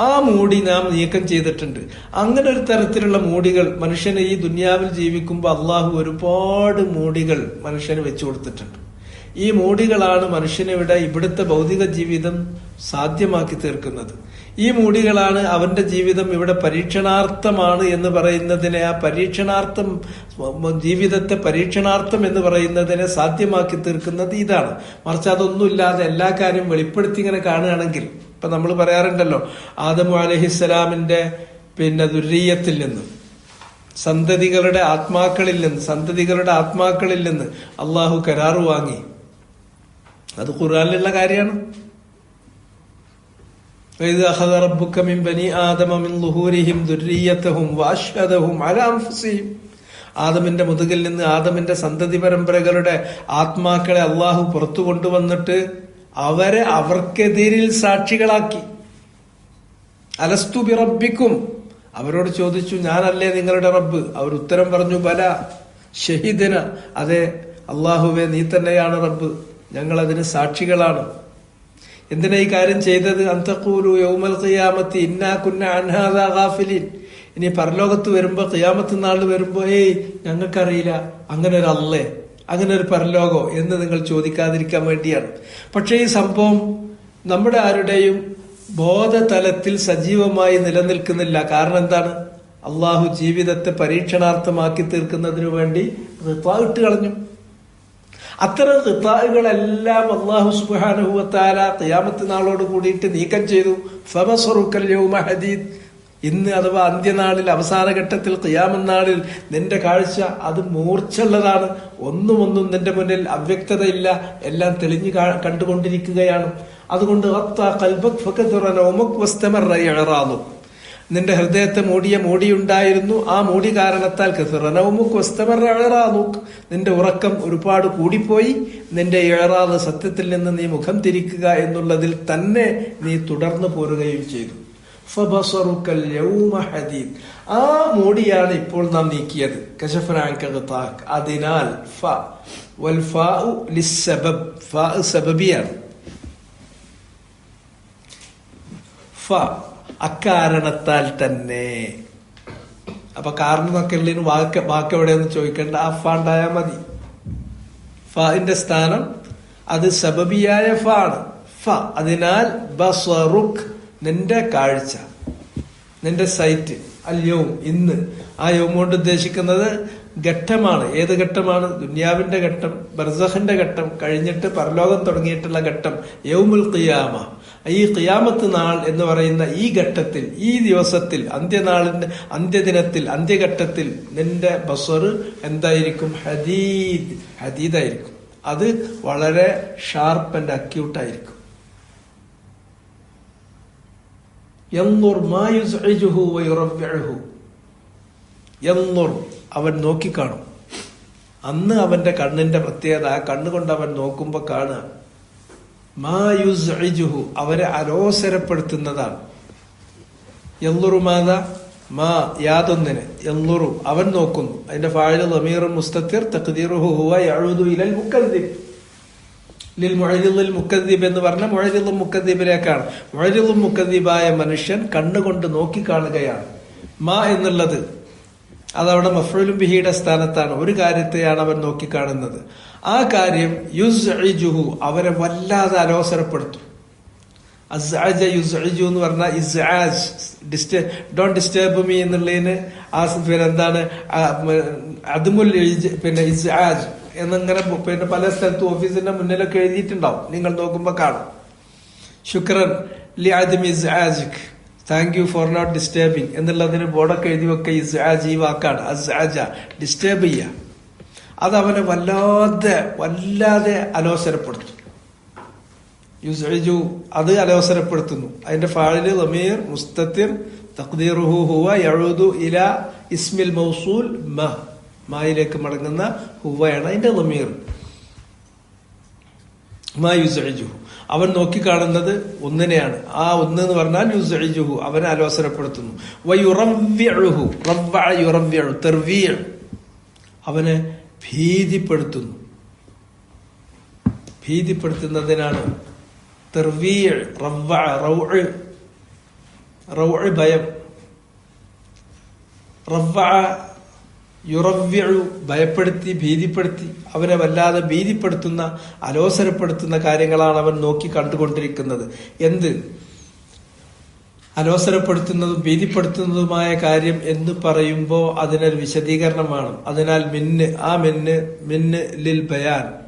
ആ മൂടി നാം നീക്കം ചെയ്തിട്ടുണ്ട്. അങ്ങനെ ഒരു തരത്തിലുള്ള മൂടികൾ മനുഷ്യന് ഈ ദുനിയാവിൽ ജീവിക്കുമ്പോൾ അള്ളാഹു ഒരുപാട് മൂടികൾ മനുഷ്യന് വെച്ചു കൊടുത്തിട്ടുണ്ട്. ഈ മൂടികളാണ് മനുഷ്യനിവിടെ ഇവിടുത്തെ ഭൗതിക ജീവിതം സാധ്യമാക്കി തീർക്കുന്നത്. ഈ മൂടികളാണ് അവന്റെ ജീവിതം ഇവിടെ പരീക്ഷണാർത്ഥമാണ് എന്ന് പറയുന്നതിനെ, ആ പരീക്ഷണാർത്ഥം, ജീവിതത്തെ പരീക്ഷണാർത്ഥം എന്ന് പറയുന്നതിനെ സാധ്യമാക്കി തീർക്കുന്നത് ഇതാണ്. മറിച്ച് അതൊന്നുമില്ലാതെ എല്ലാ കാര്യം വെളിപ്പെടുത്തി ഇങ്ങനെ കാണുകയാണെങ്കിൽ, ഇപ്പൊ നമ്മൾ പറയാറുണ്ടല്ലോ, ആദം അലൈഹിസ്സലാമിന്റെ ദുർരിയത്തിൽ നിന്ന്, സന്തതികളുടെ ആത്മാക്കളിൽ നിന്ന് അള്ളാഹു കരാറ് വാങ്ങി. അത് ഖുർആനിലുള്ള കാര്യമാണ്. ആദമിന്റെ മുതുകിൽ നിന്ന്, ആദമിന്റെ സന്തതി പരമ്പരകളുടെ ആത്മാക്കളെ അള്ളാഹു പുറത്തു കൊണ്ടുവന്നിട്ട് അവരെ അവർക്കെതിരിൽ സാക്ഷികളാക്കി. അലസ്തു ബിറബ്ബിക്കും, അവരോട് ചോദിച്ചു, ഞാനല്ലേ നിങ്ങളുടെ റബ്ബ്? അവർ ഉത്തരം പറഞ്ഞു, ബല ഷഹീദന, അതെ അള്ളാഹുവേ നീ തന്നെയാണ് റബ്ബ്, ഞങ്ങൾ അതിന് സാക്ഷികളാണ്. എന്തിനാ ഈ കാര്യം ചെയ്തത്? അന്തഖൂലു യൗമൽ ഖിയാമത്തി ഇന്നാ കുന്ന അൻ ഹാദാ ഗാഫിലീൻ. ഇനി പരലോകത്ത് വരുമ്പോ, ഖിയാമത്ത് നാളിൽ വരുമ്പോ, ഞങ്ങൾക്കറിയില്ല അങ്ങനെ ഒരു അള്ളേ, അങ്ങനെ ഒരു പരലോകോ എന്ന് നിങ്ങൾ ചോദിക്കാതിരിക്കാൻ വേണ്ടിയാണ്. പക്ഷെ ഈ സംഭവം നമ്മുടെ ആരുടെയും ബോധതലത്തിൽ സജീവമായി നിലനിൽക്കുന്നില്ല. കാരണം എന്താണ്? അള്ളാഹു ജീവിതത്തെ പരീക്ഷണാർത്ഥമാക്കി തീർക്കുന്നതിനു വേണ്ടി ഇട്ട് കളഞ്ഞു. അത്തരം ഖിത്താഉകളെല്ലാം അല്ലാഹു സുബ്ഹാനഹു വ തആല ഖിയാമത്ത് നാളോട് കൂടിയിട്ട് നീക്കം ചെയ്തു. ഫബസറുക്കൽ യൗമ ഹദീദ്, ഇന്ന് അഥവാ അന്ത്യനാളിൽ, അവസാന ഘട്ടത്തിൽ, ഖിയാമത്ത് നാളിൽ നിന്റെ കാഴ്ച അത് മൂർച്ചയുള്ളതാണ്. ഒന്നും നിന്റെ മുന്നിൽ അവ്യക്തതയില്ല, എല്ലാം തെളിഞ്ഞു കണ്ടുകൊണ്ടിരിക്കുകയാണ്. അതുകൊണ്ട് നിന്റെ ഹൃദയത്തെ മൂടിയുണ്ടായിരുന്നു. ആ മൂടി കാരണത്താൽ നിന്റെ ഉറക്കം ഒരുപാട് കൂടിപ്പോയി. നിന്റെ ഇഴറാദ്, സത്യത്തിൽ നിന്ന് നീ മുഖം തിരിക്കുക എന്നുള്ളതിൽ തന്നെ നീ തുടർന്നു പോരുകയും ചെയ്തു. ഫബസറുക്കൽ യൗമ ഹദീദ്, ആ മൂടിയാണ് ഇപ്പോൾ നാം നീക്കിയത്. അതിനാൽ സബബിയാണ്. അക്കാരണത്താൽ തന്നെ. അപ്പൊ കാരണം എന്നൊക്കെ ഉള്ളതിന് വാക്ക് എവിടെയെന്ന് ചോദിക്കേണ്ട, ആ ഫ ഉണ്ടായാൽ മതി. ഫിന്റെ സ്ഥാനം അത് സബബിയായ ഫ ആണ്. അതിനാൽ ബസറുക്, നിന്റെ കാഴ്ച, നിന്റെ സൈറ്റ്, അല്യവും ഇന്ന്. ആ യൗം കൊണ്ട് ഉദ്ദേശിക്കുന്നത് ഘട്ടമാണ്. ഏത് ഘട്ടമാണ്? ദുനിയാവിന്റെ ഘട്ടം, ബർസഖിന്റെ ഘട്ടം കഴിഞ്ഞിട്ട് പരലോകം തുടങ്ങിയിട്ടുള്ള ഘട്ടം, യൗമുൽ ഖിയാമ. ഈ ഖിയാമത്ത് നാൾ എന്ന് പറയുന്ന ഈ ഘട്ടത്തിൽ, ഈ ദിവസത്തിൽ, അന്ത്യനാളിന്റെ അന്ത്യദിനത്തിൽ, അന്ത്യഘട്ടത്തിൽ നിന്റെ ബസർ എന്തായിരിക്കും? ഹദീദായിരിക്കും. അത് വളരെ ഷാർപ്പ് ആൻഡ് അക്യൂട്ടായിരിക്കും. അവൻ നോക്കിക്കാണും. അന്ന് അവന്റെ കണ്ണിന്റെ പ്രത്യേകത, ആ കണ്ണുകൊണ്ട് അവൻ നോക്കുമ്പോ കാണുക, മാ യുസ്ഇജുഹു, അവരെ അലോസരപ്പെടുത്തുന്നതാണ്. യൻളുറു മാദ, മാ യാതൊന്നിനെ, യൻളുറു അവൻ നോക്കുന്നു. അതിന്റെ ഫാഇല് ളമീറുൻ മുസ്തത്തിർ തഖ്ദീറുഹു ഹുവ യഊദു ഇലൽ മുക്കദ്ദിബ്. ലിൽ മുഅരിദിൽ മുക്കദ്ദിബ് എന്ന് പറഞ്ഞ മുഅരിദുൽ മുക്കദ്ദിബിലേക്കാണ്. മുഅരിദുൽ മുക്കദ്ദിബായ മനുഷ്യൻ കണ്ണുകൊണ്ട് നോക്കി കാണുകയാണ്. മാ എന്നുള്ളത് അതവിടെ മഫ്ഊലുൻ ബിഹിയുടെ സ്ഥാനത്താണ്. ഒരു കാര്യത്തെയാണ് അവൻ നോക്കിക്കാണുന്നത്. ആ കാര്യം യുസ്ഇജുഹു, അവരെ വല്ലാതെ അലോസരപ്പെടുത്തും. അസ്അജ യുസ്ഇജു എന്ന് പറഞ്ഞാൽ ഇസ്ആജ്, ഡോണ്ട് ഡിസ്റ്റർബ് മീ എന്നുള്ളതിന് ആ എന്താണ് അതുമുൽ ഇസ്ആജ് എന്നിങ്ങനെ പല സ്ഥലത്തും ഓഫീസിന്റെ മുന്നിലൊക്കെ എഴുതിയിട്ടുണ്ടാവും. നിങ്ങൾ നോക്കുമ്പോ കാണും. ശുക്രൻ ലി ആദമി ഇസ്ആജിക്, thank you for not disturbing എന്നുള്ളതിന് ബോർഡൊക്കെ എഴുതി വെക്ക. ഇസ്ആജ് ഈ വാക്കാണ്, അസ്അജ ഡിസ്റ്റർബ് ചെയ്യുക. അത് അവനെ വല്ലാതെ അലോസരപ്പെടുത്തും. യുസ്ഇജു അത് അലോസരപ്പെടുത്തുന്നു. അതിന്റെ ഫാഇല് ളമീർ മുസ്തതിർ തഖ്ദീറുഹു ഹുവ യഊദു ഇലാ ഇസ്മിൽ മൗസൂൽ മായിലേക്ക് മടങ്ങുന്ന ഹുവയാണ് അതിന്റെ ളമീർ. മാ യുസ്ഇജു, അവൻ നോക്കിക്കാണുന്നത് ഒന്നിനെയാണ്. ആ ഒന്ന് എന്ന് പറഞ്ഞാൽ യുസ്ഇജുഹു, അവനെ അലോസരപ്പെടുത്തുന്നു. വയുറവ്വിഉഹു, റവ്വഅ യുറവ്വിഉ തർവീഅ്, അവനെ ഭീതിപ്പെടുത്തുന്നു. ഭീതിപ്പെടുത്തുന്നതിനാണ് തർവീഅ്. റവ്വഅ റൗഅ് ഭയം, റവ്വഅ യുറവ്വിഉ ഭയപ്പെടുത്തി ഭീതിപ്പെടുത്തി, അവനെ വല്ലാതെ ഭീതിപ്പെടുത്തുന്ന അലോസരപ്പെടുത്തുന്ന കാര്യങ്ങളാണ് അവൻ നോക്കി കണ്ടുകൊണ്ടിരിക്കുന്നത്. എന്ത് അലോസരപ്പെടുത്തുന്നതും ഭീതിപ്പെടുത്തുന്നതുമായ കാര്യം എന്ന് പറയുമ്പോൾ അതിനൊരു വിശദീകരണമാണ്. അതിനാൽ മിന്ന് ലിൽ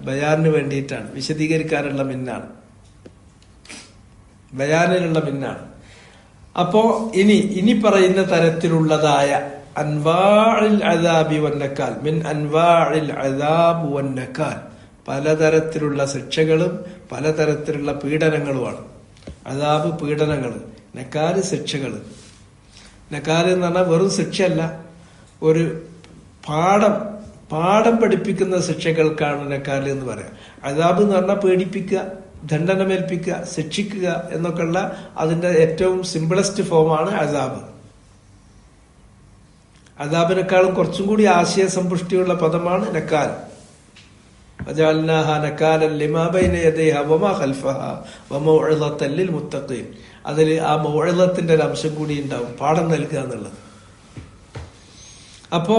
ബയാനിന് വേണ്ടിയിട്ടാണ്, വിശദീകരിക്കാനുള്ള മിന്നാണ്, ബയാനിനുള്ള മിന്നാണ്. അപ്പോ ഇനി പറയുന്ന തരത്തിലുള്ളതായ അൻവാഇൽ അദാബി വന്നക്കാൽ, മിൻ അൻവാഇൽ അദാബ് വന്നക്കാൽ, പലതരത്തിലുള്ള ശിക്ഷകളും പലതരത്തിലുള്ള പീഡനങ്ങളുമാണ്. അദാബ് പീഡനങ്ങള്, നക്കാല് ശിക്ഷകള്. നക്കാല് എന്ന് പറഞ്ഞാൽ വെറും ശിക്ഷയല്ല, ഒരു പാഠം പഠിപ്പിക്കുന്ന ശിക്ഷകൾക്കാണ് നക്കാല് എന്ന് പറയാം. അദാബ് എന്ന് പറഞ്ഞാൽ പേടിപ്പിക്കുക, ദണ്ഡനമേൽപ്പിക്കുക, ശിക്ഷിക്കുക എന്നൊക്കെയുള്ള അതിന്റെ ഏറ്റവും സിമ്പിളസ്റ്റ് ഫോമാണ് അദാബ്. അദാബിനേക്കാളും കുറച്ചും കൂടി ആശയസമ്പുഷ്ടിയുള്ള പദമാണ് നക്കാൽ. അതിൽ ആ മൗഇളത്തിന്റെ ഒരു അംശം കൂടി ഉണ്ടാവും, പാഠം നൽകുക എന്നുള്ളത്. അപ്പോ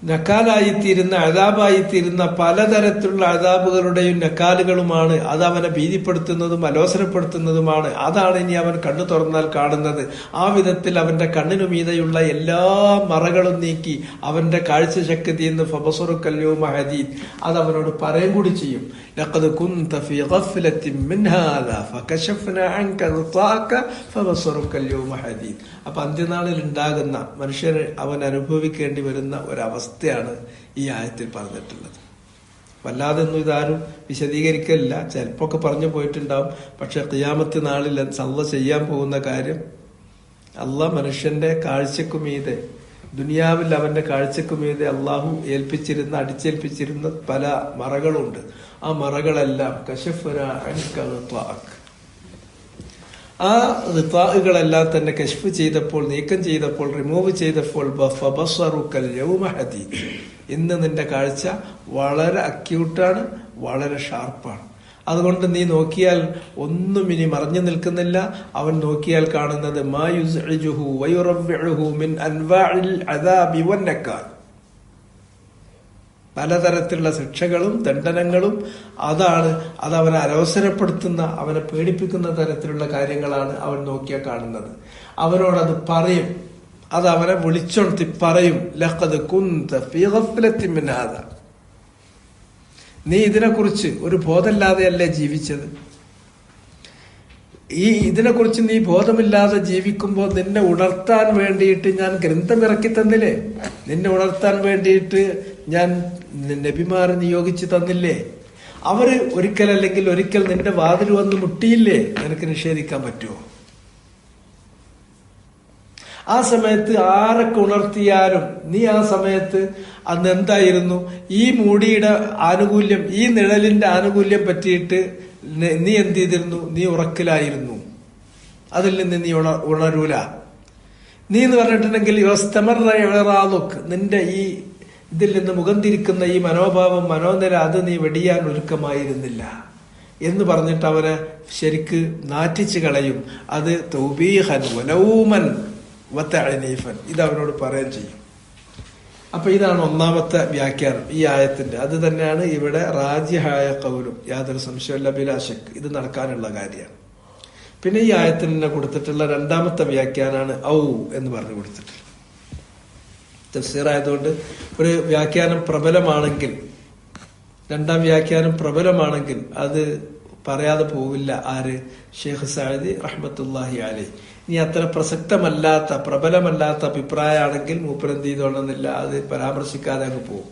നക്കാലായിത്തീരുന്ന അദാബായിത്തീരുന്ന പലതരത്തിലുള്ള അദാബുകളുടെയും നക്കാലുകളുമാണ്. അത് അവനെ ഭീതിപ്പെടുത്തുന്നതും അലോസരപ്പെടുത്തുന്നതുമാണ്. അതാണ് ഇനി അവൻ കണ്ണു തുറന്നാൽ കാണുന്നത്. ആ വിധത്തിൽ അവന്റെ കണ്ണിനു മീതെയുള്ള എല്ലാ മറകളും നീക്കി അവന്റെ കാഴ്ചശക്തി എന്ന് ഫബസറുക്കല്യൗമ ഹദീദ്, അത് അവനോട് പറയും കൂടി ചെയ്യും. ലഖദ് കുൻത ഫീ ഗഫ്ലത്തിൻ മിൻ ഹാദാ ഫകശഫ്നാ അൻക ഗിതാഅക ഫബസറുക്കല്യൗമ ഹദീദ്. അപ്പൊ അന്ത്യനാളിൽ ഉണ്ടാകുന്ന മനുഷ്യന് അവൻ അനുഭവിക്കേണ്ടി വരുന്ന ഒരവസ്ഥയാണ് ഈ ആയത്തിൽ പറഞ്ഞിട്ടുള്ളത്. വല്ലാതെ ഒന്നും ഇതാരും വിശദീകരിക്കലില്ല, ചിലപ്പൊക്കെ പറഞ്ഞു പോയിട്ടുണ്ടാവും. പക്ഷെ ഖിയാമത്ത് നാളിൽ അല്ലാഹ് ചെയ്യാൻ പോകുന്ന കാര്യം, അല്ലാഹ് മനുഷ്യന്റെ കാഴ്ചക്കുമീതെ, ദുനിയാവിൽ അവന്റെ കാഴ്ചക്കുമീതെ അള്ളാഹു അടിച്ചേൽപ്പിച്ചിരുന്ന പല മറകളുണ്ട്. ആ മറകളെല്ലാം കശഫ്നാ അൻക ഗിതാഅക, ആ ഗിതാഅകളെല്ലാം തന്നെ കശ്ഫ് ചെയ്തപ്പോൾ, നീക്കം ചെയ്തപ്പോൾ, റിമൂവ് ചെയ്തപ്പോൾ ഫബസറുക്കൽ യൗമ ഹദീദ്, ഇന്ന് നിന്റെ കാഴ്ച വളരെ അക്യൂട്ടാണ്, വളരെ ഷാർപ്പാണ്. അതുകൊണ്ട് നീ നോക്കിയാൽ ഒന്നും ഇനി മറഞ്ഞു നിൽക്കുന്നില്ല. അവൻ നോക്കിയാൽ കാണുന്നത് മാ യുസ്ഇജുഹു വയുറവ്വിഉഹു മിൻ അൻവാഇൽ അദാബി വന്നക്കാൽ, പലതരത്തിലുള്ള ശിക്ഷകളും ദണ്ഡനങ്ങളും. അത് അവനെ അലോസരപ്പെടുത്തുന്ന, അവനെ പേടിപ്പിക്കുന്ന തരത്തിലുള്ള കാര്യങ്ങളാണ് അവൻ നോക്കിയാൽ കാണുന്നത്. അവനോടത് പറയും, അത് അവനെ വിളിച്ചോണ്ടി പറയും, ലഖദ് കുൻത ഫീ ഗഫ്ലത്തിൻ മിൻ ഹാദാ, നീ ഇതിനെക്കുറിച്ച് ഒരു ബോധമില്ലാതെയല്ലേ ജീവിച്ചത്? ഇതിനെക്കുറിച്ച് നീ ബോധമില്ലാതെ ജീവിക്കുമ്പോൾ നിന്നെ ഉണർത്താൻ വേണ്ടിയിട്ട് ഞാൻ ഗ്രന്ഥമിറക്കി തന്നില്ലേ? നിന്നെ ഉണർത്താൻ വേണ്ടിയിട്ട് ഞാൻ നബിമാരെ നിയോഗിച്ചു തന്നില്ലേ? അവര് ഒരിക്കലല്ലെങ്കിൽ ഒരിക്കൽ നിന്റെ വാതിൽ വന്ന് മുട്ടിയില്ലേ? നിനക്ക് നിഷേധിക്കാൻ പറ്റുമോ? ആ സമയത്ത് ആരൊക്കെ ഉണർത്തിയാലും നീ ആ സമയത്ത് അന്ന് എന്തായിരുന്നു? ഈ മൂടിയുടെ ആനുകൂല്യം, ഈ നിഴലിന്റെ ആനുകൂല്യം പറ്റിയിട്ട് നീ എന്ത് ചെയ്തിരുന്നു? നീ ഉറക്കിലായിരുന്നു. അതിൽ നിന്ന് നീ ഉണരൂല. നീ എന്ന് പറഞ്ഞിട്ടുണ്ടെങ്കിൽ നിന്റെ ഈ ഇതിൽ നിന്ന് മുഖം തിരിക്കുന്ന ഈ മനോഭാവം, മനോനില, അത് നീ വെടിയാൻ ഒരുക്കമായിരുന്നില്ല എന്ന് പറഞ്ഞിട്ട് അവനെ ശരിക്ക് നാറ്റിച്ചു കളയും. അത് തൗബീഹൻ വലൗമൻ വതഅനീഫൻ, ഇത് അവനോട് പറയാൻ ചെയ്യും. അപ്പൊ ഇതാണ് ഒന്നാമത്തെ വ്യാഖ്യാനം ഈ ആയത്തിന്റെ. അത് തന്നെയാണ് ഇവിടെ റാജിഹായ ഖൗലും, യാതൊരു സംശയമില്ല, ബിലാ ശക്ക്, ഇത് നടക്കാനുള്ള കാര്യമാണ്. പിന്നെ ഈ ആയത്തിന് തന്നെ കൊടുത്തിട്ടുള്ള രണ്ടാമത്തെ വ്യാഖ്യാനാണ് ഔ എന്ന് പറഞ്ഞു കൊടുത്തിട്ടുള്ളത്. തഫ്സീർ ആയതുകൊണ്ട് ഒരു വ്യാഖ്യാനം പ്രബലമാണെങ്കിൽ, രണ്ടാം വ്യാഖ്യാനം പ്രബലമാണെങ്കിൽ അത് പറയാതെ പോവില്ല. ആര്? ഷെയ്ഖ് സഅദി റഹ്മത്തുള്ളാഹി അലൈഹി. ഇനി അത്ര പ്രസക്തമല്ലാത്ത പ്രബലമല്ലാത്ത അഭിപ്രായമാണെങ്കിൽ മൂപ്പരെന്ത് ചെയ്തോണമെന്നില്ല, അത് പരാമർശിക്കാതെ അങ്ങ് പോകും.